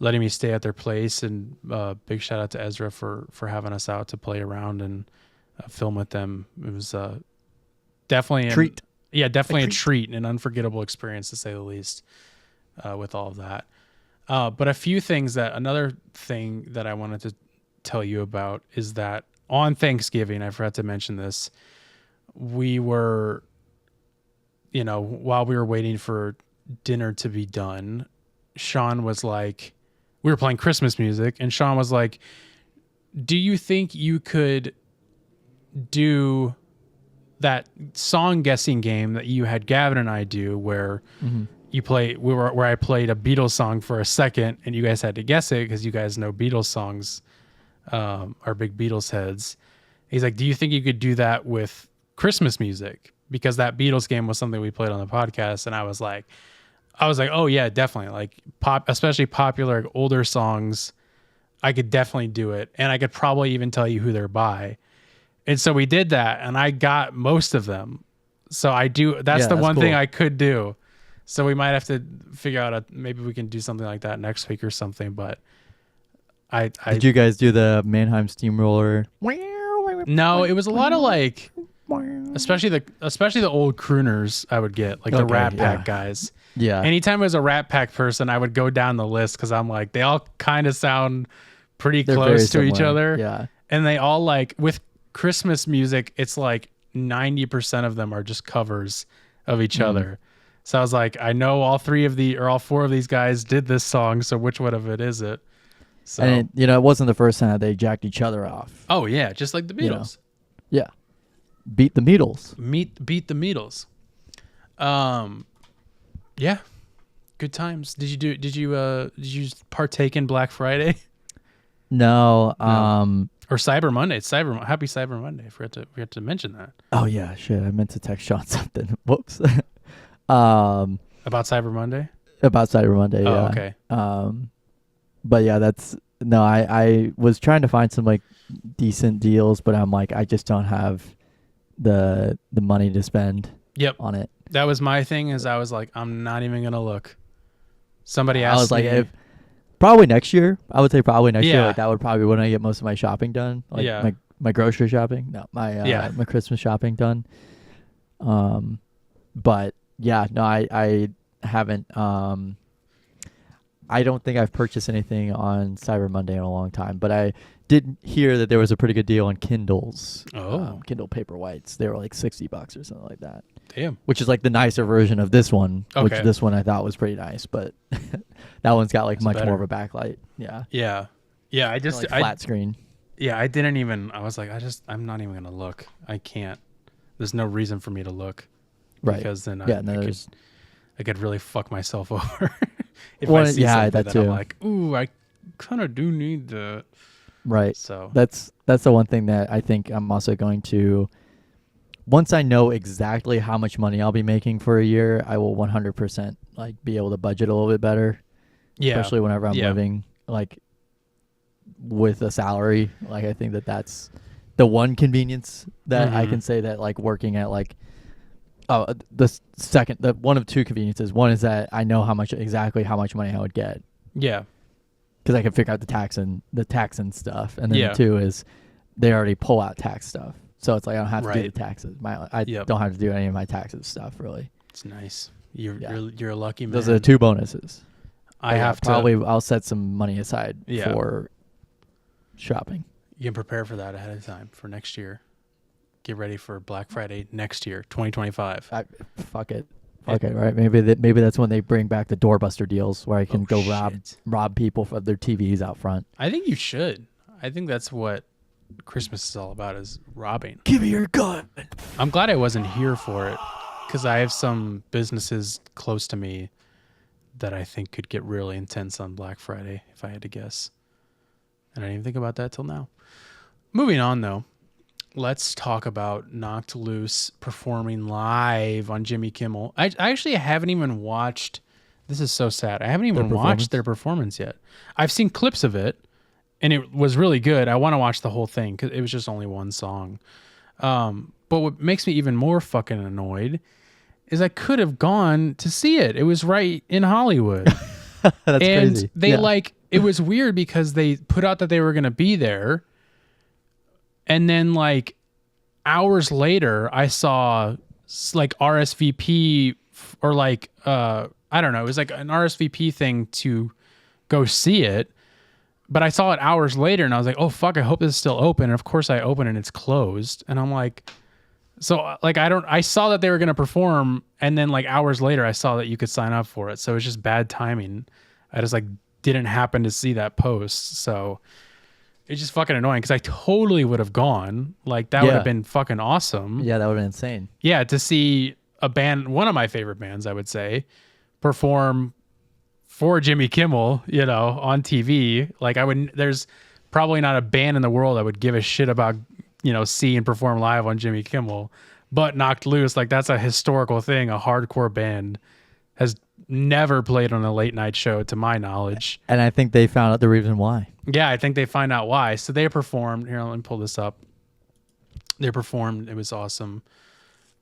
letting me stay at their place, and big shout out to Ezra for having us out to play around and film with them. It was definitely a treat. Definitely a treat and an unforgettable experience, to say the least, with all of that. But another thing that I wanted to tell you about is that on Thanksgiving, I forgot to mention this, we were, while we were waiting for dinner to be done, Sean was like, we were playing Christmas music, and Sean was like, do you think you could do that song guessing game that you had Gavin and I do, where where I played a Beatles song for a second and you guys had to guess it because you guys know Beatles songs, are big Beatles heads. He's like, do you think you could do that with Christmas music? Because that Beatles game was something we played on the podcast. And I was like, oh yeah, definitely. Like especially popular, like, older songs. I could definitely do it. And I could probably even tell you who they're by. And so we did that, and I got most of them. So that's the one thing I could do. So we might have to figure out maybe we can do something like that next week or something. But did you guys do the Mannheim Steamroller? No, it was a lot of like, especially the old crooners I would get, like the Rat Pack guys. Yeah. Anytime it was a Rat Pack person, I would go down the list because I'm like, they all kind of sound pretty They're close to very each similar. other. Yeah. And they all like, with Christmas music, it's like 90% of them are just covers of each other. So I was like, I know all four of these guys did this song. So which one of it is it? So, And it wasn't the first time that they jacked each other off. oh yeah, just like the Beatles. Yeah. Beat the Beatles. Beat the Beatles. Yeah, good times. Did you partake in Black Friday? No. Or Cyber Monday? It's Happy Cyber Monday. I forgot to mention that. Oh yeah, shit. I meant to text Sean something. Whoops. About Cyber Monday? About Cyber Monday. Oh, yeah. okay. But yeah, I was trying to find some like decent deals, but I'm like, I just don't have the money to spend on it. That was my thing. Is I was like, I'm not even gonna look. Somebody asked I was like, me, probably next year. I would say probably next year. Yeah. Like that would probably when I get most of my shopping done. Like Yeah. my grocery shopping. No, my Christmas shopping done. But yeah, no, I haven't. I don't think I've purchased anything on Cyber Monday in a long time, but I did hear that there was a pretty good deal on Kindles. Kindle Paperwhites. They were like $60 or something like that. damn. Which is like the nicer version of this one. Which Okay. this one I thought was pretty nice, but that one's got like It's much better. more of a backlight. Yeah. Yeah. Yeah. I just Like flat screen. Yeah, I didn't even. I was like, I'm not even gonna look. I can't. There's no reason for me to look. Right. Because then Yeah, I could really fuck myself over if Well, I see yeah, something that that I'm too. like, ooh, I kind of do need that. Right. So That's the one thing that I think I'm also going to. Once I know exactly how much money I'll be making for a year, I will 100% like be able to budget a little bit better. yeah, Especially whenever I'm Yeah. living like with a salary. Like I think that's the one convenience that I Mhm. can say that like working at like the one of two conveniences. One is that I know exactly how much money I would get yeah, because I can figure out the tax and stuff. And then Yeah. the two is they already pull out tax stuff, so it's like I don't have to do the Right. taxes. I Yep. don't have to do any of my taxes stuff really. it's nice. You're Yeah. you're a lucky man. Those are the two bonuses. I But yeah, have to probably I'll set some money aside Yeah. for shopping. You can prepare for that ahead of time for next year. Get ready for Black Friday next year, 2025. Fuck it. Right? Maybe that's when they bring back the doorbuster deals where I can go shit. rob people of their TVs out front. I think you should. I think that's what Christmas is all about, is robbing. Give me your gun. I'm glad I wasn't here for it, because I have some businesses close to me that I think could get really intense on Black Friday, if I had to guess. And I didn't even think about that till now. Moving on, though, let's talk about Knocked Loose performing live on Jimmy Kimmel. I actually haven't even watched. This is so sad. I haven't even watched their performance yet. I've seen clips of it, and it was really good. I want to watch the whole thing because it was just only one song. But what makes me even more fucking annoyed is I could have gone to see it. It was right in Hollywood. That's and crazy. they Yeah. it was weird because they put out that they were going to be there. And then like hours later, I saw like RSVP or like, I don't know. It was like an RSVP thing to go see it. But I saw it hours later and I was like, oh fuck, I hope this is still open. And of course I open and it's closed. And I'm like, so like, I saw that they were going to perform. And then like hours later, I saw that you could sign up for it. So it's just bad timing. I just like didn't happen to see that post. So it's just fucking annoying because I totally would have gone. Like that would have been fucking awesome. Yeah, that would have been insane. Yeah, to see a band, one of my favorite bands, I would say, perform for Jimmy Kimmel, on TV. Like there's probably not a band in the world I would give a shit about, see and perform live on Jimmy Kimmel. But Knocked Loose, like that's a historical thing. A hardcore band has never played on a late night show to my knowledge. And I think they found out the reason why. Yeah, I think they find out why. So they performed. Here, let me pull this up. They performed. It was awesome.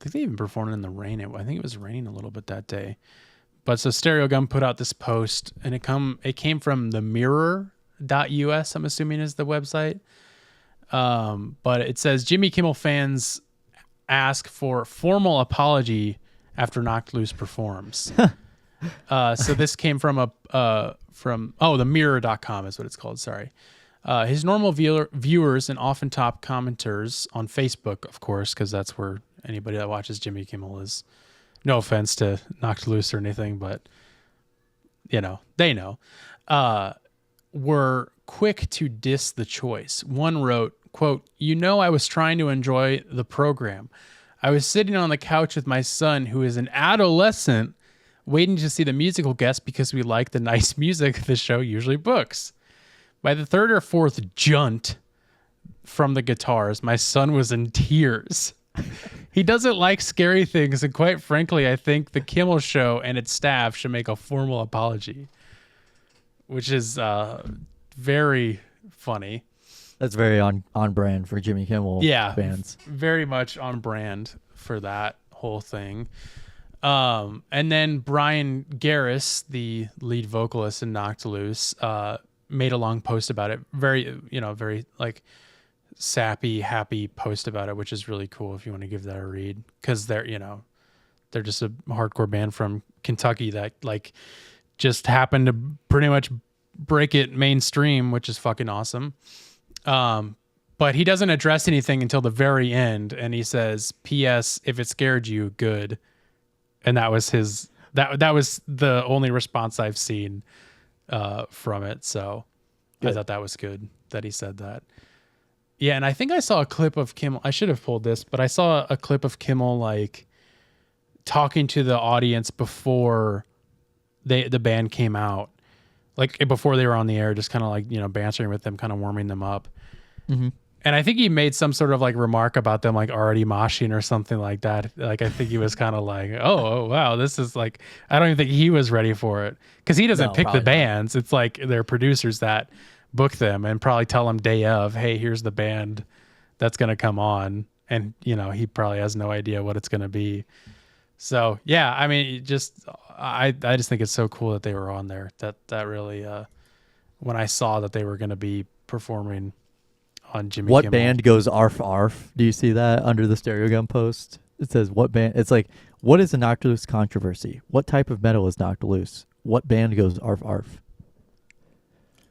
I think they even performed in the rain. I think it was raining a little bit that day. But so Stereo Gun put out this post, and it came from the mirror.us, I'm assuming is the website. But it says, Jimmy Kimmel fans ask for formal apology after Knocked Loose performs. So this came from the mirror.com is what it's called. Sorry. His normal viewers and often top commenters on Facebook, of course, because that's where anybody that watches Jimmy Kimmel is. No offense to Knocked Loose or anything, but they know. Were quick to diss the choice. One wrote, quote, I was trying to enjoy the program. I was sitting on the couch with my son, who is an adolescent, waiting to see the musical guest because we like the nice music the show usually books. By the third or fourth junt from the guitars, my son was in tears. He doesn't like scary things, and quite frankly, I think the Kimmel Show and its staff should make a formal apology, which is very funny. That's very on brand for Jimmy Kimmel fans. Very much on brand for that whole thing. And then Brian Garris, the lead vocalist in Knocked Loose, made a long post about it. Very like sappy, happy post about it, which is really cool if you want to give that a read. Because they're just a hardcore band from Kentucky that like just happened to pretty much break it mainstream, which is fucking awesome. But he doesn't address anything until the very end, and he says, "P.S. If it scared you, good." And that was his. That was the only response I've seen from it. So good. I thought that was good that he said that. Yeah, and I think I saw a clip of Kimmel. I should have pulled this, but I saw a clip of Kimmel like talking to the audience before the band came out, like before they were on the air, just kind of like bantering with them, kind of warming them up. Mm-hmm. And I think he made some sort of like remark about them like already moshing or something like that. Like I think he was kind of like, oh wow, this is like, I don't even think he was ready for it because he doesn't pick the bands. It's like they're producers that book them and probably tell them day of, hey, here's the band that's going to come on. And he probably has no idea what it's going to be. So yeah, I mean, I just think it's so cool that they were on there. That really, when I saw that they were going to be performing on Jimmy What Kimmel. band goes arf arf? Do you see that under the Stereo Gun post? It says what band? It's like, what is a Knocked Loose controversy? What type of metal is Knocked Loose? What band goes arf arf?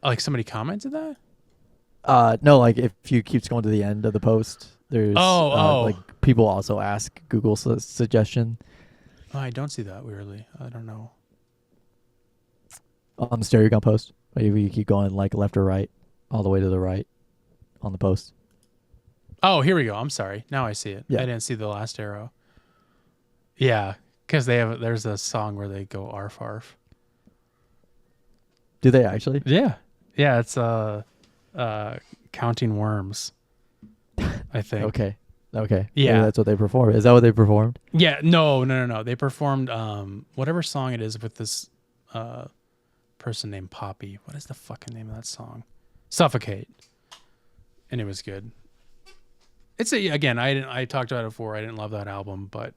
Like somebody commented that? No, like if you keep going to the end of the post, there's like people also ask Google suggestion. Oh, I don't see that weirdly. I don't know. On the Stereo Gun post, maybe you keep going like left or right, all the way to the right on the post. Oh, here we go. I'm sorry. Now I see it. Yeah. I didn't see the last arrow. Yeah, because there's a song where they go arf arf. Do they actually? Yeah. Yeah, it's Counting Worms, I think. Okay. Yeah. Maybe that's what they performed. Is that what they performed? Yeah. No. They performed whatever song it is with this person named Poppy. What is the fucking name of that song? Suffocate. And it was good. I talked about it before. I didn't love that album, but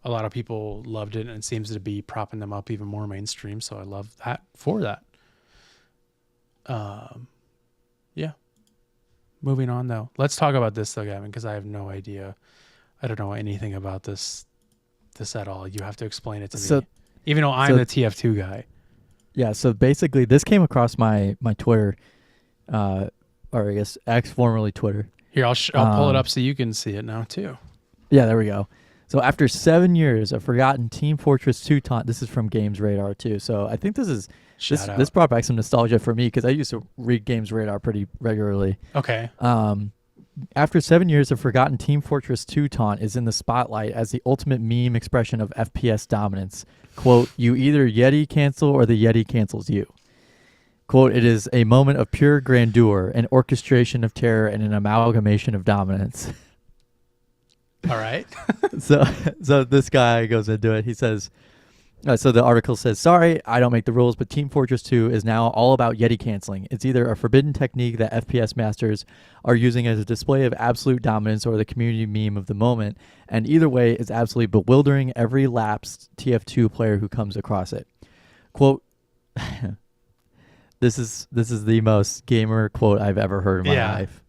a lot of people loved it, and it seems to be propping them up even more mainstream. So I love that for that. Yeah. Moving on though. Let's talk about this though, Gavin, because I have no idea. I don't know anything about this at all. You have to explain it to me. Even though I'm the TF2 guy. Yeah, so basically this came across my Twitter, or I guess X, formerly Twitter. Here, I'll pull it up so you can see it now too. Yeah, there we go. So after 7 years of forgotten Team Fortress 2 taunt, this is from Games Radar too. So I think this brought back some nostalgia for me because I used to read Games Radar pretty regularly. Okay. After 7 years of forgotten Team Fortress 2 taunt is in the spotlight as the ultimate meme expression of FPS dominance. Quote, you either Yeti cancel or the Yeti cancels you. Quote, it is a moment of pure grandeur, an orchestration of terror, and an amalgamation of dominance. All right. So this guy goes into it. He says, so the article says, sorry, I don't make the rules, but Team Fortress 2 is now all about Yeti canceling. It's either a forbidden technique that FPS masters are using as a display of absolute dominance or the community meme of the moment. And either way is absolutely bewildering every lapsed TF2 player who comes across it. Quote, this is the most gamer quote I've ever heard in my life.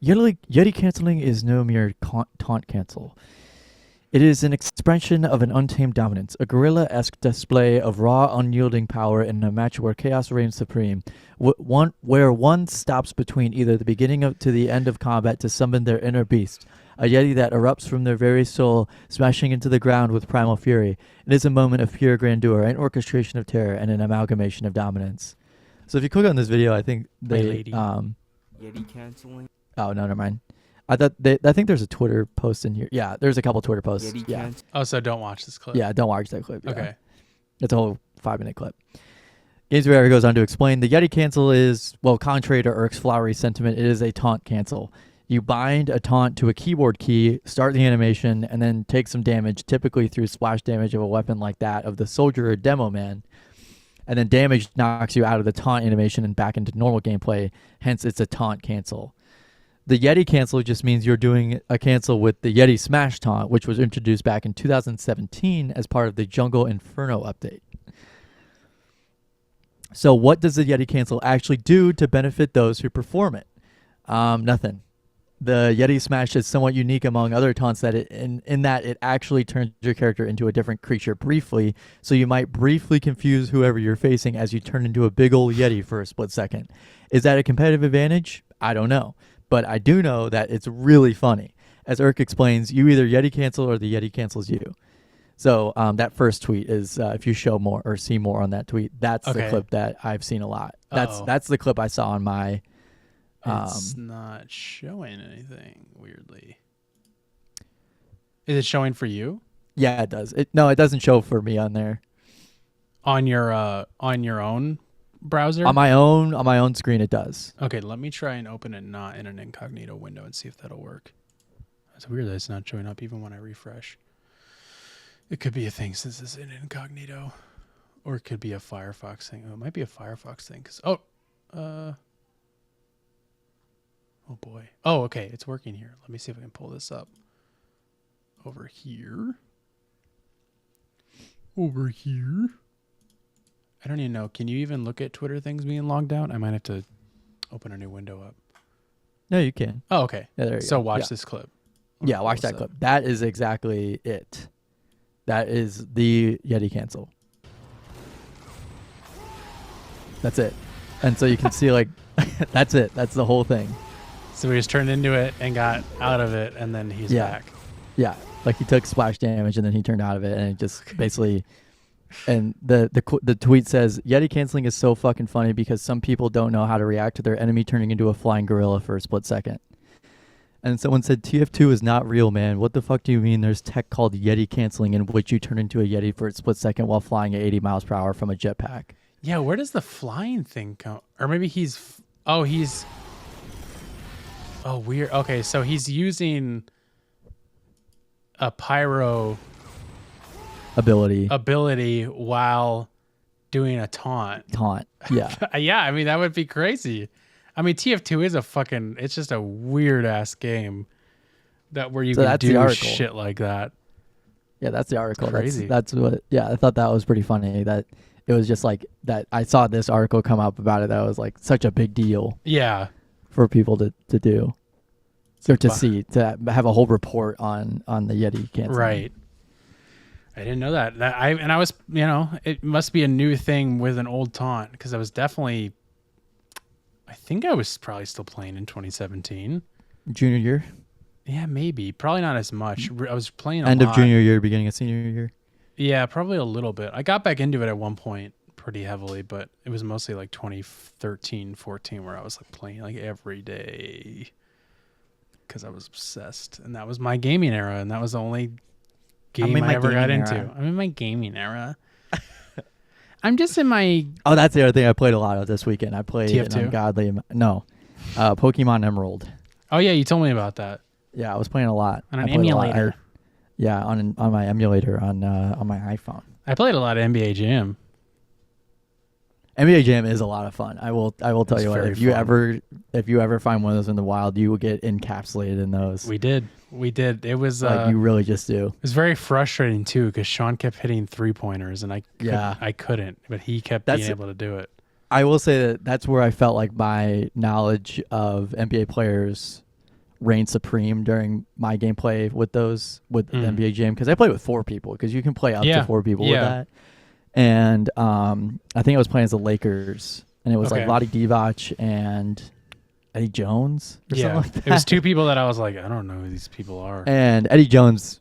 Yeti canceling is no mere taunt cancel. It is an expression of an untamed dominance, a gorilla-esque display of raw, unyielding power in a match where chaos reigns supreme, where one stops between either the beginning to the end of combat to summon their inner beast, a yeti that erupts from their very soul, smashing into the ground with primal fury. It is a moment of pure grandeur, an orchestration of terror, and an amalgamation of dominance. So if you click on this video, I think they... Yeti canceling? Oh, no, never mind. I think there's a Twitter post in here. Yeah, there's a couple Twitter posts. Yeti Yeah. Oh, so don't watch this clip. Yeah, don't watch that clip. Yeah. Okay. It's a whole 5-minute clip. GamesRare goes on to explain the Yeti cancel is, well, contrary to Urk's flowery sentiment, it is a taunt cancel. You bind a taunt to a keyboard key, start the animation, and then take some damage, typically through splash damage of a weapon like that of the soldier or demo man. And then damage knocks you out of the taunt animation and back into normal gameplay. Hence, it's a taunt cancel. The Yeti cancel just means you're doing a cancel with the Yeti Smash taunt, which was introduced back in 2017 as part of the Jungle Inferno update. So what does the Yeti cancel actually do to benefit those who perform it? Nothing. The Yeti Smash is somewhat unique among other taunts that in that it actually turns your character into a different creature briefly, so you might briefly confuse whoever you're facing as you turn into a big old Yeti for a split second. Is that a competitive advantage? I don't know. But I do know that it's really funny. As Urk explains, you either Yeti cancel or the Yeti cancels you. So that first tweet is, if you show more or see more on that tweet, that's the clip that I've seen a lot. That's the clip I saw on my... It's not showing anything, weirdly. Is it showing for you? Yeah, it does. It doesn't show for me on there. On your own browser? On my own screen, it does. Okay, let me try and open it not in an incognito window and see if that'll work. It's weird that it's not showing up even when I refresh. It could be a thing since it's in incognito, or it could be a Firefox thing. Oh, it might be a Firefox thing. Oh boy. Oh, okay, it's working here. Let me see if I can pull this up. Over here. I don't even know. Can you even look at Twitter things being logged out? I might have to open a new window up. No, you can. Oh, okay. Yeah, there you so go. watch this clip. Yeah, watch that clip. That is exactly it. That is the Yeti cancel. That's it. And so you can see, like, that's it. That's the whole thing. So he just turned into it and got out of it, and then he's back. Yeah, like he took splash damage and then he turned out of it, and it just basically... And the tweet says, Yeti canceling is so fucking funny because some people don't know how to react to their enemy turning into a flying gorilla for a split second. And someone said, TF2 is not real, man. What the fuck do you mean there's tech called Yeti canceling in which you turn into a Yeti for a split second while flying at 80 miles per hour from a jetpack? Yeah, where does the flying thing come? Or maybe he's... Oh, weird. Okay, so he's using a pyro... ability while doing a taunt. Yeah. Yeah, I mean, that would be crazy. I mean, TF2 is it's just a weird ass game where you can do shit like that. Yeah, that's the article. Crazy. That's what, yeah, I thought that was pretty funny that it was just like that. I saw this article come up about it. That was like such a big deal. Yeah. For people to do or to see, to have a whole report on the Yeti canceling. Right. I didn't know that. I was, it must be a new thing with an old taunt because I think I was probably still playing in 2017. Junior year? Yeah, maybe. Probably not as much. I was playing a End lot. of junior year, beginning of senior year? Yeah, probably a little bit. I got back into it at one point pretty heavily, but it was mostly like 2013, 14 where I was like playing like every day because I was obsessed. And that was my gaming era, and that was the only game I ever got into. I'm in my gaming era. I'm just in my... Oh, that's the other thing I played a lot of this weekend. I played TF2? an ungodly... No. Pokemon Emerald. Oh, yeah, you told me about that. Yeah, I was playing a lot. On an emulator. On my emulator on my iPhone. I played a lot of NBA Jam. NBA Jam is a lot of fun. I will tell you what. If you ever find one of those in the wild, you will get encapsulated in those. We did. It was like you really just do. It was very frustrating too because Sean kept hitting 3-pointers and I couldn't, but he kept being able to do it. I will say that's where I felt like my knowledge of NBA players reign supreme during my gameplay with the NBA Jam, because I played with 4 people, because you can play up to 4 people with that. And I think I was playing as the Lakers, and it was like Vlade Divac and Eddie Jones or something like that. It was 2 people that I was like, I don't know who these people are. And Eddie Jones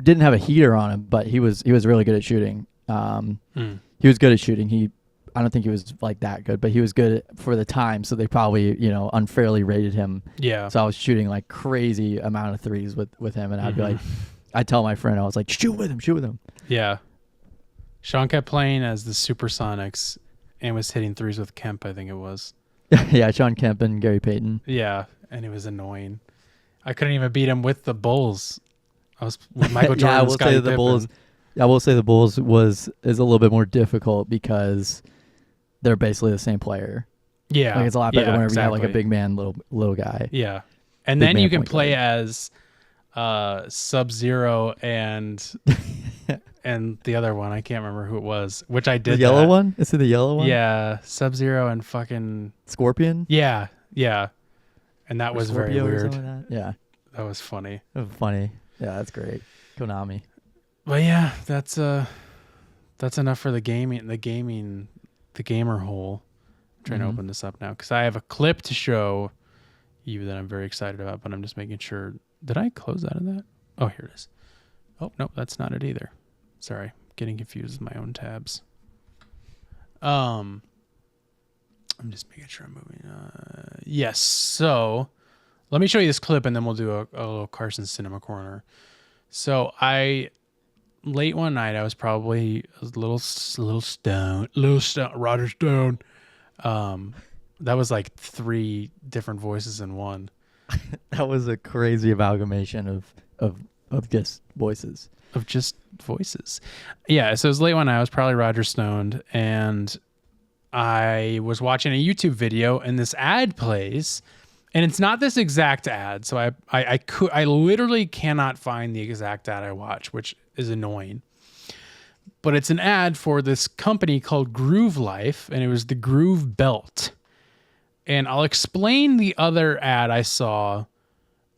didn't have a heater on him, but he was really good at shooting. He was good at shooting. I don't think he was like that good, but he was good for the time. So they probably, unfairly rated him. Yeah. So I was shooting like crazy amount of threes with him, and I'd be like, I'd tell my friend, I was like, shoot with him. Yeah. Sean kept playing as the Supersonics and was hitting threes with Kemp, I think it was. Yeah, Sean Kemp and Gary Payton. Yeah, and it was annoying. I couldn't even beat him with the Bulls. I was with Michael Jordan. I will say the Bulls. I will say the Bulls is a little bit more difficult because they're basically the same player. Yeah, like it's a lot better whenever you have like a exactly. big man, little guy. Yeah, and Big then man you can point play guard. as Sub-Zero and the other one. I can't remember who it was. Which I did. The yellow that. one? Is it the yellow one? Yeah, Sub-Zero and fucking Scorpion. Yeah, and that Or was Scorpio very or weird. something like that. Yeah, That was funny. that was funny. Yeah, that's great. Konami. But yeah, that's enough for the gamer hole. I'm trying to open this up now because I have a clip to show you that I'm very excited about, but I'm just making sure. Did I close out of that? Oh, here it is. Oh, no, that's not it either. Sorry, getting confused with my own tabs. I'm just making sure I'm moving. Yes, so let me show you this clip and then we'll do a little Carson Cinema Corner. So late one night, I was probably a little stoned, Roger Stone. That was like 3 different voices in one. That was a crazy amalgamation of just voices. Of just voices. Yeah, so it was late one night. I was probably Roger Stoned, and I was watching a YouTube video, and this ad plays, and it's not this exact ad. So I literally cannot find the exact ad I watch, which is annoying. But it's an ad for this company called Groove Life, and it was the Groove Belt. And I'll explain the other ad I saw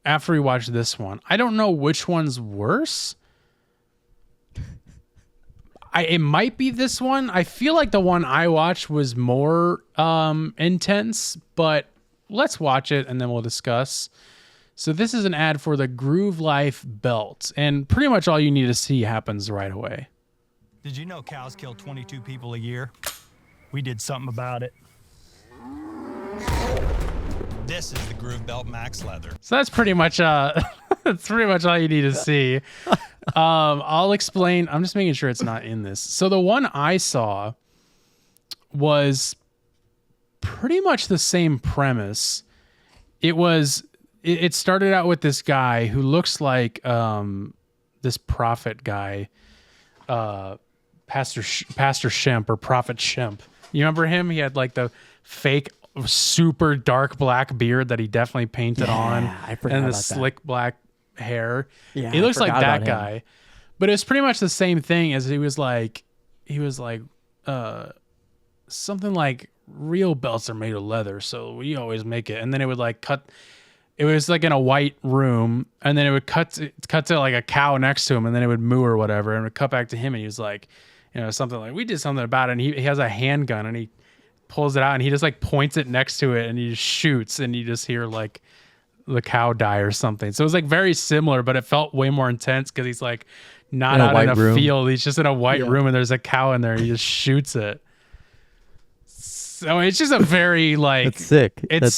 after we watched this one. I don't know which one's worse. It might be this one. I feel like the one I watched was more intense, but let's watch it and then we'll discuss. So this is an ad for the Groove Life belt, and pretty much all you need to see happens right away. Did you know cows kill 22 people a year? We did something about it. This is the Groove Belt Max Leather. So that's pretty much that's pretty much all you need to see. I'll explain. I'm just making sure it's not in this. So the one I saw was pretty much the same premise. It started out with this guy who looks like this prophet guy, Pastor Shemp or Prophet Shemp. You remember him? He had like the fake super dark black beard that he definitely painted on, I forgot and the about slick black hair. Yeah, he looks I like forgot that about him. guy, but it's pretty much the same thing. As he was like something like real belts are made of leather, so we always make it. And then it would like cut. It was like in a white room, and then it would cut to like a cow next to him, and then it would moo or whatever, and it would cut back to him, and he was like, something like, we did something about it, and he has a handgun, and he pulls it out, and he just like points it next to it, and he just shoots, and you just hear like the cow die or something. So it was like very similar, but it felt way more intense because he's like not out in a field. He's just in a white room, and there's a cow in there, and he just shoots it. So it's just a very like That's sick. It's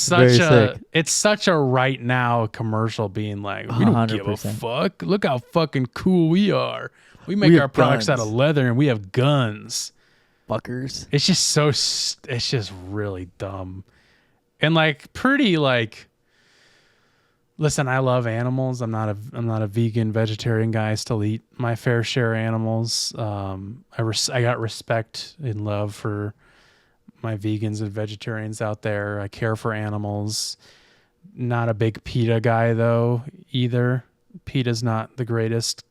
such a right now commercial being like, we don't give a 100%. fuck. Look how fucking cool we are. We make our products out of leather and we have guns. Fuckers. It's just it's just really dumb. And like pretty like, listen, I love animals. I'm not a vegan, vegetarian guy. I still eat my fair share of animals. I got respect and love for my vegans and vegetarians out there. I care for animals. Not a big PETA guy though either. PETA's not the greatest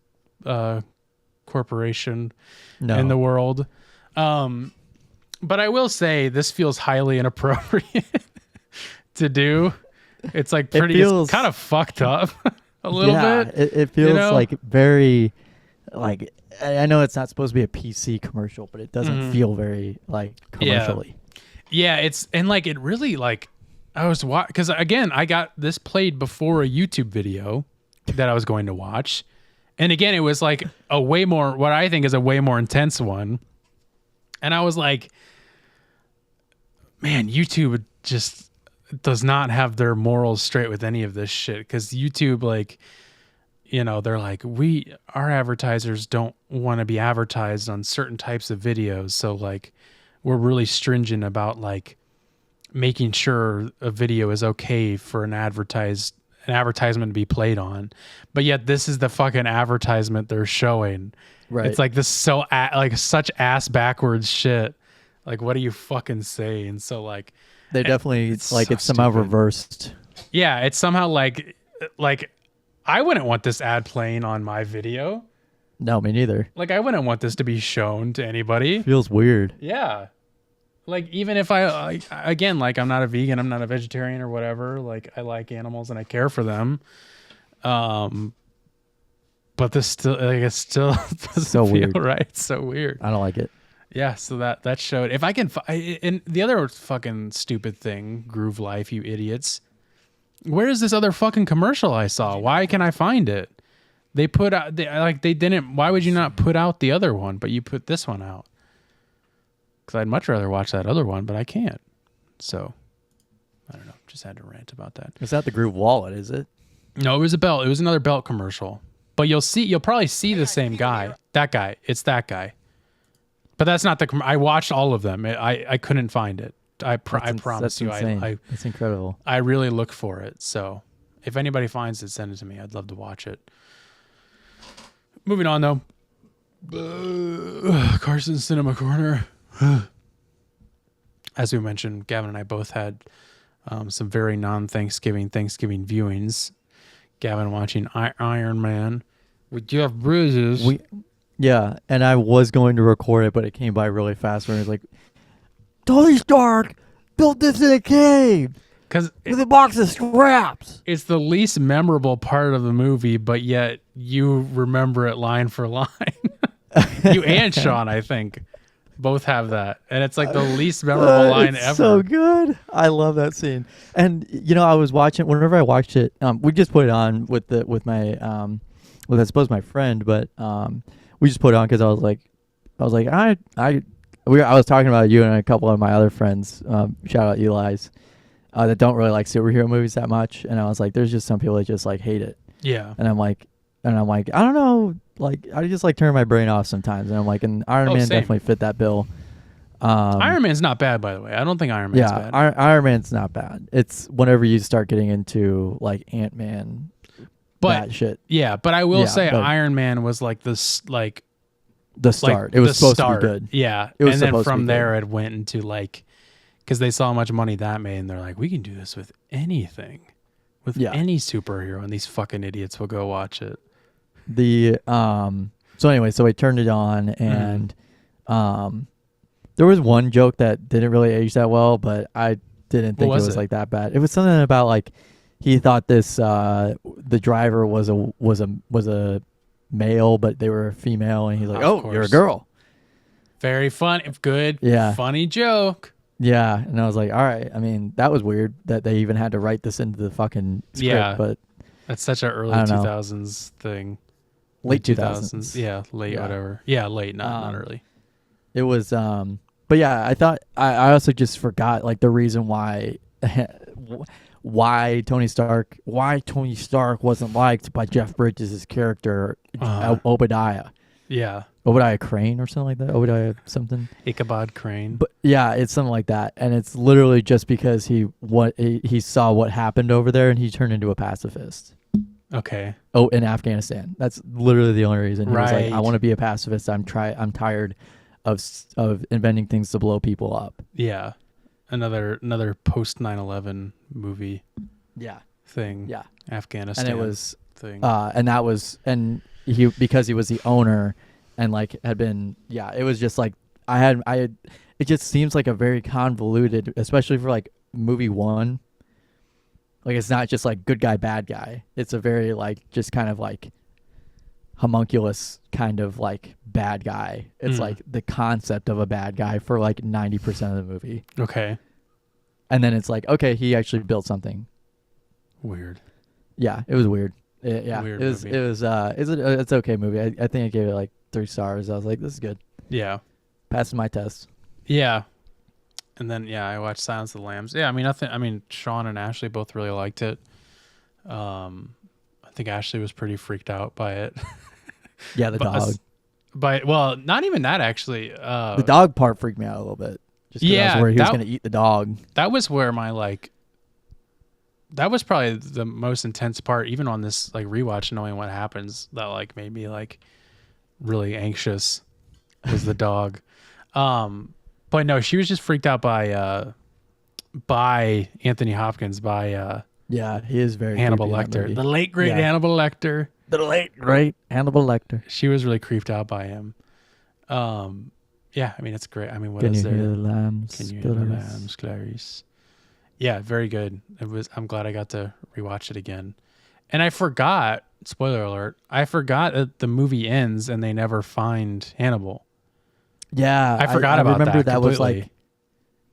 corporation in the world. But I will say this feels highly inappropriate to do. It's like pretty. It's kind of fucked up a little bit. It feels like very, like I know it's not supposed to be a PC commercial, but it doesn't feel very like commercially. Yeah, it's and like it really like I was because again I got this played before a YouTube video that I was going to watch, and again it was like a way more what I think is a way more intense one, and I was like, man, YouTube just does not have their morals straight with any of this shit because YouTube like. They're like, our advertisers don't want to be advertised on certain types of videos. So like, we're really stringent about like making sure a video is okay for an advertisement to be played on. But yet this is the fucking advertisement they're showing. Right. It's like this like such ass backwards shit. Like, what do you fucking say? And so like, they definitely it's somehow reversed. Yeah. It's somehow like, I wouldn't want this ad playing on my video. No, me neither. Like, I wouldn't want this to be shown to anybody. Feels weird. Yeah. Like, even if again, like, I'm not a vegan, I'm not a vegetarian or whatever. Like, I like animals and I care for them. But this still, like, it still doesn't so feel weird. Right. It's so weird. I don't like it. Yeah. So that showed. If I can, and the other fucking stupid thing, Groove Life, you idiots. Where is this other fucking commercial I saw? Why can I find it? They put out, they didn't, why would you not put out the other one, but you put this one out? Because I'd much rather watch that other one, but I can't. So, I don't know. Just had to rant about that. It's not the Groove Wallet, is it? No, it was a belt. It was another belt commercial. But you'll probably see the same guy. That guy. It's that guy. But that's not the, I watched all of them. I couldn't find it. I promise you. It's incredible. I really look for it. So if anybody finds it, send it to me. I'd love to watch it. Moving on though. Carson Cinema Corner. As we mentioned, Gavin and I both had some very non-Thanksgiving viewings. Gavin watching Iron Man with Jeff Bridges. Yeah, and I was going to record it, but it came by really fast when it was like, Tony Stark built this in a cave with a box of scraps. It's the least memorable part of the movie, but yet you remember it line for line. You and Sean, I think, both have that, and it's like the least memorable line ever. So good. I love that scene. And I was watching. Whenever I watched it, we just put it on with my I suppose my friend, but we just put it on because I was like, I was talking about you and a couple of my other friends, shout out Eli's, that don't really like superhero movies that much. And I was like, there's just some people that just like hate it. Yeah. And I'm like, I don't know. Like, I just like turn my brain off sometimes. And I'm like, and Iron Man definitely fit that bill. Iron Man's not bad, by the way. I don't think Iron Man's bad. Iron Man's not bad. It's whenever you start getting into like Ant-Man, that shit. Yeah. But I will say Iron Man was like this, like, the start. It was supposed to be good. Yeah. And then from there it went into like, because they saw how much money that made and they're like, we can do this with anything. With any superhero, and these fucking idiots will go watch it. So anyway, so I turned it on and there was one joke that didn't really age that well, but I didn't think it was like that bad. It was something about like he thought this the driver was a male, but they were a female, and he's like, "Oh, you're a girl." Very fun, good, funny joke. Yeah, and I was like, "All right." I mean, that was weird that they even had to write this into the fucking script, but that's such an early 2000s thing. Late 2000s. Yeah, late whatever. Yeah, late, not early. It was but yeah, I thought I also just forgot like the reason why Tony Stark wasn't liked by Jeff Bridges' character Obadiah. Yeah. Obadiah Crane or something like that. Obadiah something. Ichabod Crane. But yeah, it's something like that, and it's literally just because he saw what happened over there and he turned into a pacifist. Okay. Oh, in Afghanistan. That's literally the only reason. He was like, I want to be a pacifist. I'm tired of inventing things to blow people up. Yeah. Another post 9/11 movie. Yeah. Thing. Yeah. Afghanistan. And it was thing. And he because he was the owner and like had been it was just like it just seems like a very convoluted, especially for like movie one. Like it's not just like good guy, bad guy. It's a very like just kind of like homunculus kind of like bad guy. It's like the concept of a bad guy for like 90% of the movie. Okay. And then it's like, okay, he actually built something. Weird. Yeah, it was weird. Yeah, Weird it was. movie. It was. It's okay movie. I think I gave it like 3 stars. I was like, this is good. Yeah. Passes my test. Yeah. And then I watched Silence of the Lambs. Yeah, I mean Sean and Ashley both really liked it. I think Ashley was pretty freaked out by it. Yeah, the dog. Well, not even that actually. The dog part freaked me out a little bit. Just 'cause I was worried he was going to eat the dog. That was where my that was probably the most intense part, even on this like rewatch, knowing what happens, that like made me like really anxious, was the dog. But no, she was just freaked out by Anthony Hopkins, Yeah, he is very Hannibal creepy in that Lecter, movie. the late great Hannibal Lecter. The late great Hannibal Lecter. She was really creeped out by him. Yeah, I mean it's great. I mean, what Can is you there? hear the lambs? Can you hear the lambs, Clarice? Yeah, very good. I'm glad I got to rewatch it again. And I forgot, spoiler alert, I forgot that the movie ends and they never find Hannibal. Yeah, I forgot about that. I remember that was completely. like,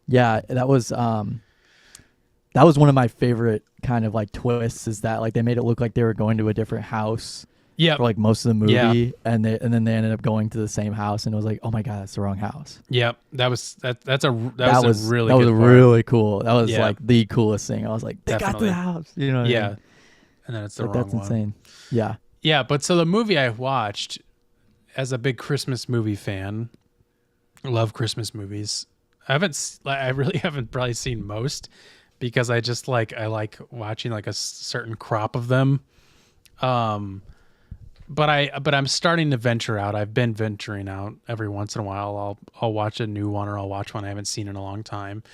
yeah, that was one of my favorite kind of like twists. Is that like they made it look like they were going to a different house. Yeah. For like most of the movie, Yeah. and then they ended up going to the same house, and it was like, oh my god, that's the wrong house. Yep, that was a really That good was part. really cool. That was Yeah. like the coolest thing. I was like, they got to Definitely. the house. You know? What I Yeah, mean? and then it's the Like, wrong that's one. insane. Yeah. Yeah, but so the movie I watched, as a big Christmas movie fan, love Christmas movies. I really haven't probably seen most, because I just like watching like a certain crop of them. But I'm starting to venture out. I've been venturing out every once in a while. I'll watch a new one, or I'll watch one I haven't seen in a long time.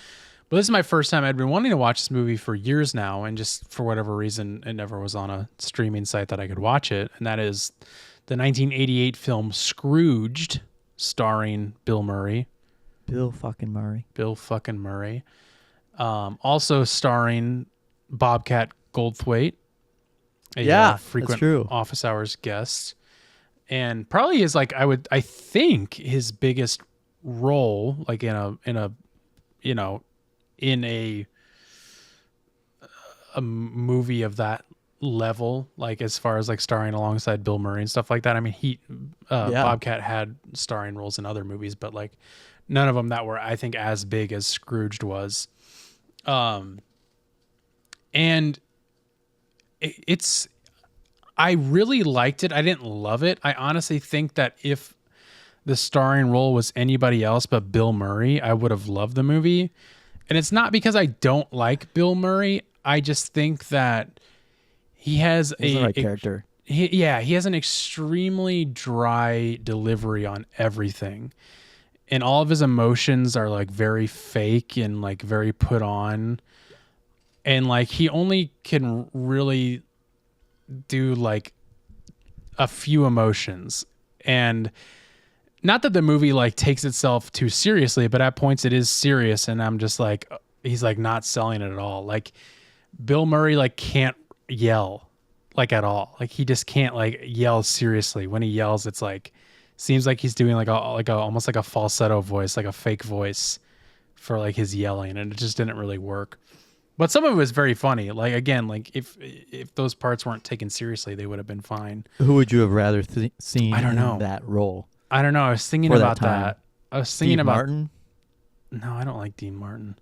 But this is my first time. I'd been wanting to watch this movie for years now, and just for whatever reason, it never was on a streaming site that I could watch it. And that is the 1988 film Scrooged, starring Bill Murray. Bill fucking Murray. Also starring Bobcat Goldthwait. Yeah, frequent that's true. Office Hours guest, and probably is like I think his biggest role, like in a movie of that level, like as far as like starring alongside Bill Murray and stuff like that. I mean, Bobcat had starring roles in other movies, but like none of them that were, I think, as big as Scrooged was. And I really liked it. I didn't love it. I honestly think that if the starring role was anybody else but Bill Murray, I would have loved the movie. And it's not because I don't like Bill Murray. I just think that he has He's the right character. He has an extremely dry delivery on everything. And all of his emotions are like very fake and like very put on. And like he only can really do like a few emotions. And not that the movie like takes itself too seriously, but at points it is serious, and I'm just like, he's like not selling it at all. Like Bill Murray like can't yell like at all. Like he just can't like yell seriously. When he yells, it's like seems like he's doing like a almost like a falsetto voice, like a fake voice for like his yelling, and it just didn't really work. But some of it was very funny. Like again, like if those parts weren't taken seriously, they would have been fine. Who would you have rather seen I don't know. in that role? I don't know. I was thinking For that about time. that. I was thinking Steve about Martin? No, I don't like Dean Martin.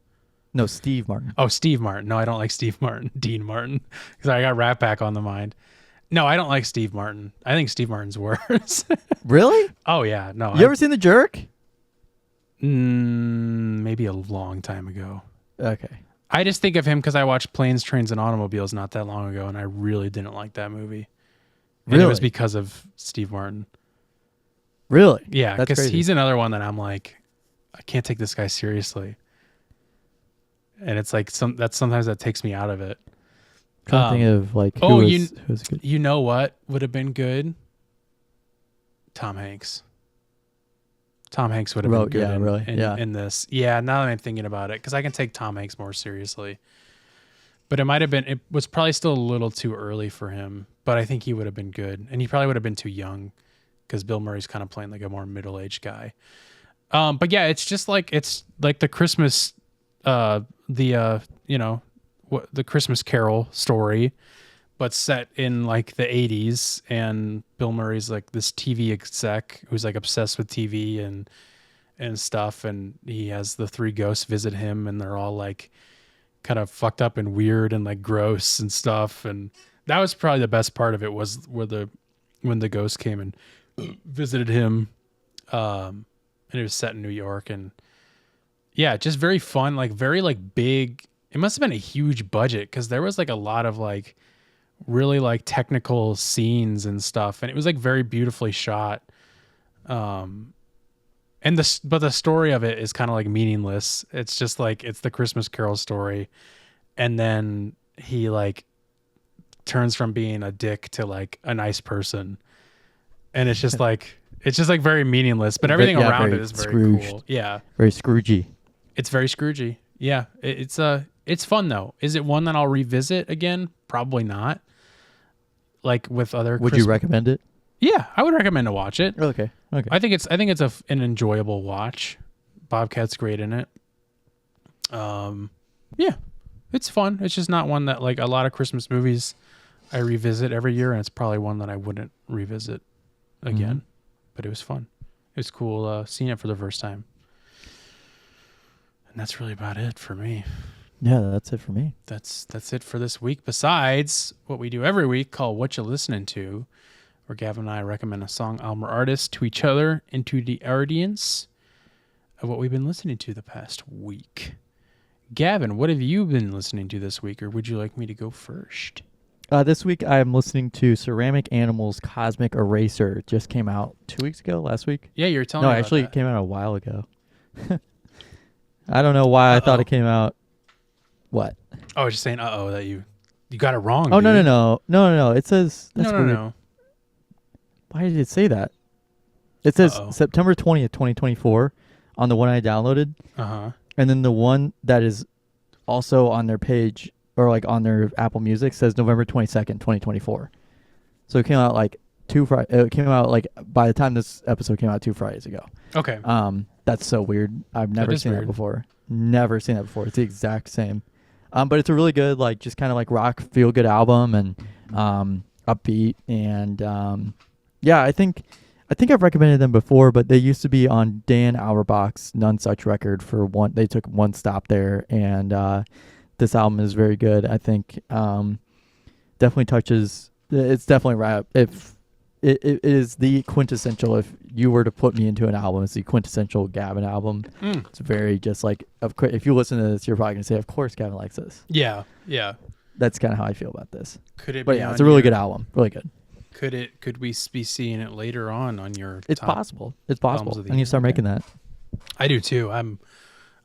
No, Steve Martin. Oh, Steve Martin. No, I don't like Steve Martin. Dean Martin. Because I got Rat Pack on the mind. No, I don't like Steve Martin. I think Steve Martin's worse. Really? Oh yeah, no. You ever seen The Jerk? Maybe a long time ago. Okay. I just think of him because I watched Planes, Trains, and Automobiles not that long ago, and I really didn't like that movie. And Really? it was because of Steve Martin. Really? Yeah, That's because crazy. he's another one that I'm like, I can't take this guy seriously. And it's like sometimes that takes me out of it. Trying to think of like who was good. You know what would have been good? Tom Hanks. Tom Hanks would have been good in this. Yeah, now that I'm thinking about it, because I can take Tom Hanks more seriously. But it was probably still a little too early for him, but I think he would have been good. And he probably would have been too young because Bill Murray's kind of playing like a more middle-aged guy. But yeah, it's like the Christmas, the Christmas Carol story, but set in like the 80s. And Bill Murray's like this TV exec who's like obsessed with TV and stuff. And he has the 3 ghosts visit him, and they're all like kind of fucked up and weird and like gross and stuff. And that was probably the best part of it, was when the ghost came and visited him. And it was set in New York, and yeah, just very fun, like very like big. It must have been a huge budget, because there was like a lot of like really like technical scenes and stuff, and it was like very beautifully shot. But the story of it is kind of like meaningless. It's just like, it's the Christmas Carol story. And then he like turns from being a dick to like a nice person. And it's just like very meaningless, but everything around it is very Scrooged. cool. Yeah. Very Scroogey. It's very Scroogey. Yeah. It's fun though. Is it one that I'll revisit again? Probably not. Like with other Would you recommend it? Yeah, I would recommend to watch it. Okay. I think it's an enjoyable watch. Bobcat's great in it. Yeah, it's fun. It's just not one that, like a lot of Christmas movies, I revisit every year, and it's probably one that I wouldn't revisit again. Mm-hmm. But it was fun. It was cool seeing it for the first time. And that's really about it for me. Yeah, that's it for me. That's it for this week. Besides what we do every week called Whatcha Listening To, where Gavin and I recommend a song, album, or artist to each other and to the audience of what we've been listening to the past week. Gavin, what have you been listening to this week, or would you like me to go first? This week I am listening to Ceramic Animals' Cosmic Eraser. It just came out 2 weeks ago, last week? Yeah, you were telling me about actually, that. It came out a while ago. I don't know why I thought it came out. What? Oh, I was just saying, that you got it wrong. Oh, dude. no. It says... That's weird. No. Why did it say that? It says September 20th, 2024 on the one I downloaded. Uh-huh. And then the one that is also on their page, or like on their Apple Music, says November 22nd, 2024. So it came out like it came out like by the time this episode came out 2 Fridays ago. Okay. That's so weird. I've never seen that before. Never seen that before. It's the exact same. But it's a really good, like, just kind of like rock feel good album, and upbeat, and yeah, I think I've recommended them before, but they used to be on Dan Auerbach's None Such record for one. They took one stop there, and this album is very good. I think definitely touches. It's definitely right. If it is the quintessential. If you were to put me into an album, it's the quintessential Gavin album. It's very just like, if you listen to this, you're probably gonna say, "Of course, Gavin likes this." Yeah. That's kind of how I feel about this. But yeah, it's a really good album. Really good. Could we be seeing it later on your? It's possible. It's possible. I need to start making that. I do too. I'm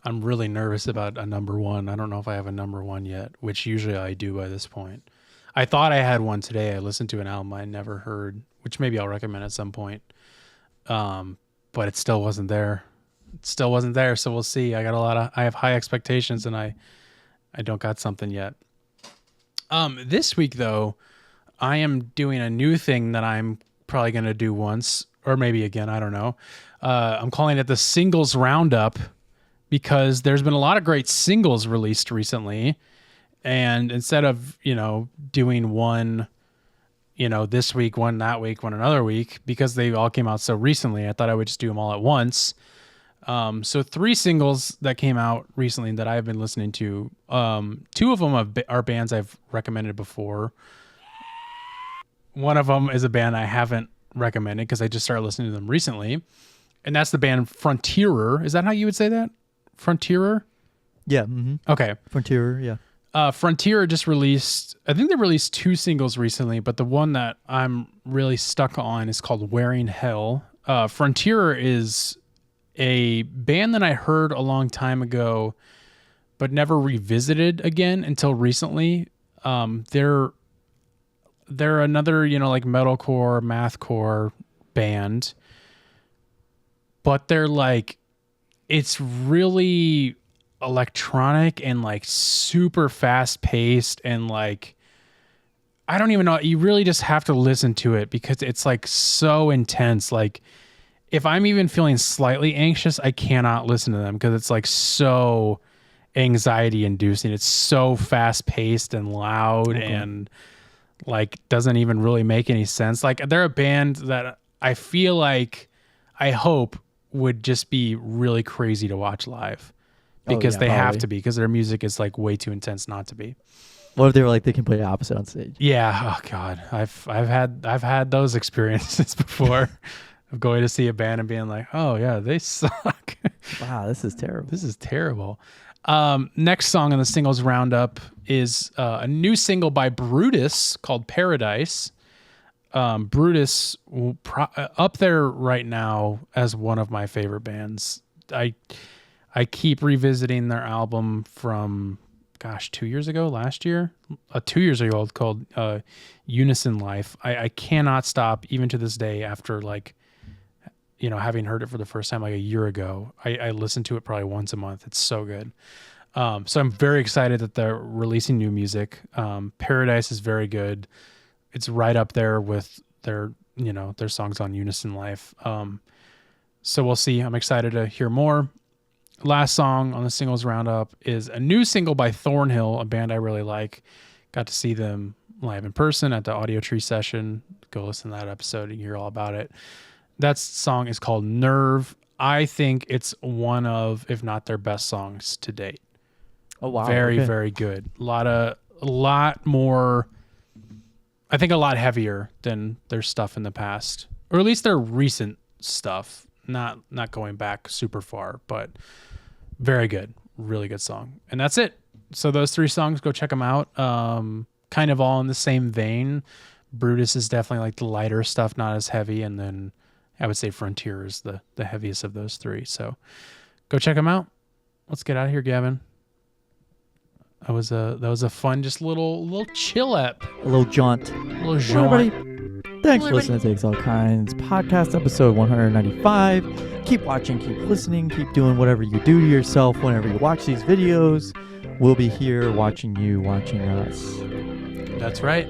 really nervous about a number one. I don't know if I have a number one yet, which usually I do by this point. I thought I had one today. I listened to an album I never heard, which maybe I'll recommend at some point. But it still wasn't there. So we'll see. I have high expectations, and I don't got something yet. This week though, I am doing a new thing that I'm probably going to do once, or maybe again, I don't know. I'm calling it the Singles Roundup, because there's been a lot of great singles released recently. And instead of, doing one, this week, one that week, one another week, because they all came out so recently, I thought I would just do them all at once. So 3 singles that came out recently that I've been listening to. 2 of them are bands I've recommended before. One of them is a band I haven't recommended because I just started listening to them recently. And that's the band Frontierer. Is that how you would say that? Frontierer? Yeah. Mm-hmm. Okay. Frontierer, yeah. Frontierer just released, I think they released 2 singles recently, but the one that I'm really stuck on is called Wearing Hell. Frontierer is a band that I heard a long time ago, but never revisited again until recently. They're another, like metalcore, mathcore band, but they're like, it's really electronic and like super fast paced, and like I don't even know, you really just have to listen to it because it's like so intense. Like if I'm even feeling slightly anxious, I cannot listen to them because it's like so anxiety inducing. It's so fast paced and loud and like doesn't even really make any sense. Like they're a band that I feel like, I hope, would just be really crazy to watch live because they have to be, because their music is like way too intense not to be. What if they were like they can play opposite on stage? Yeah. Oh God. I've had those experiences before of going to see a band and being like, oh yeah, they suck. Wow, this is terrible. This is terrible. Next song on the singles roundup is a new single by Brutus called Paradise. Brutus up there right now as one of my favorite bands. I keep revisiting their album from 2 years ago, last year, 2 years ago, called Unison Life. I cannot stop even to this day after like, you know, having heard it for the first time like a year ago. I listen to it probably once a month. It's so good. So I'm very excited that they're releasing new music. Paradise is very good. It's right up there with their songs on Unison Life. So we'll see. I'm excited to hear more. Last song on the singles roundup is a new single by Thornhill, a band I really like. Got to see them live in person at the Audio Tree session. Go listen to that episode and hear all about it. That song is called Nerve. I think it's one of, if not their best songs to date. Oh wow. Very, very good. A lot more, I think a lot heavier than their stuff in the past, or at least their recent stuff. Not going back super far, but very good. Really good song. And that's it. So those 3 songs, go check them out. Kind of all in the same vein. Brutus is definitely like the lighter stuff, not as heavy. And then I would say Frontier is the heaviest of those 3. So go check them out. Let's get out of here, Gavin. That was a fun, just little chill app. A little jaunt. Everybody, thanks for listening to Takes All Kinds podcast episode 195. Keep watching, keep listening, keep doing whatever you do to yourself whenever you watch these videos. We'll be here watching you, watching us. That's right.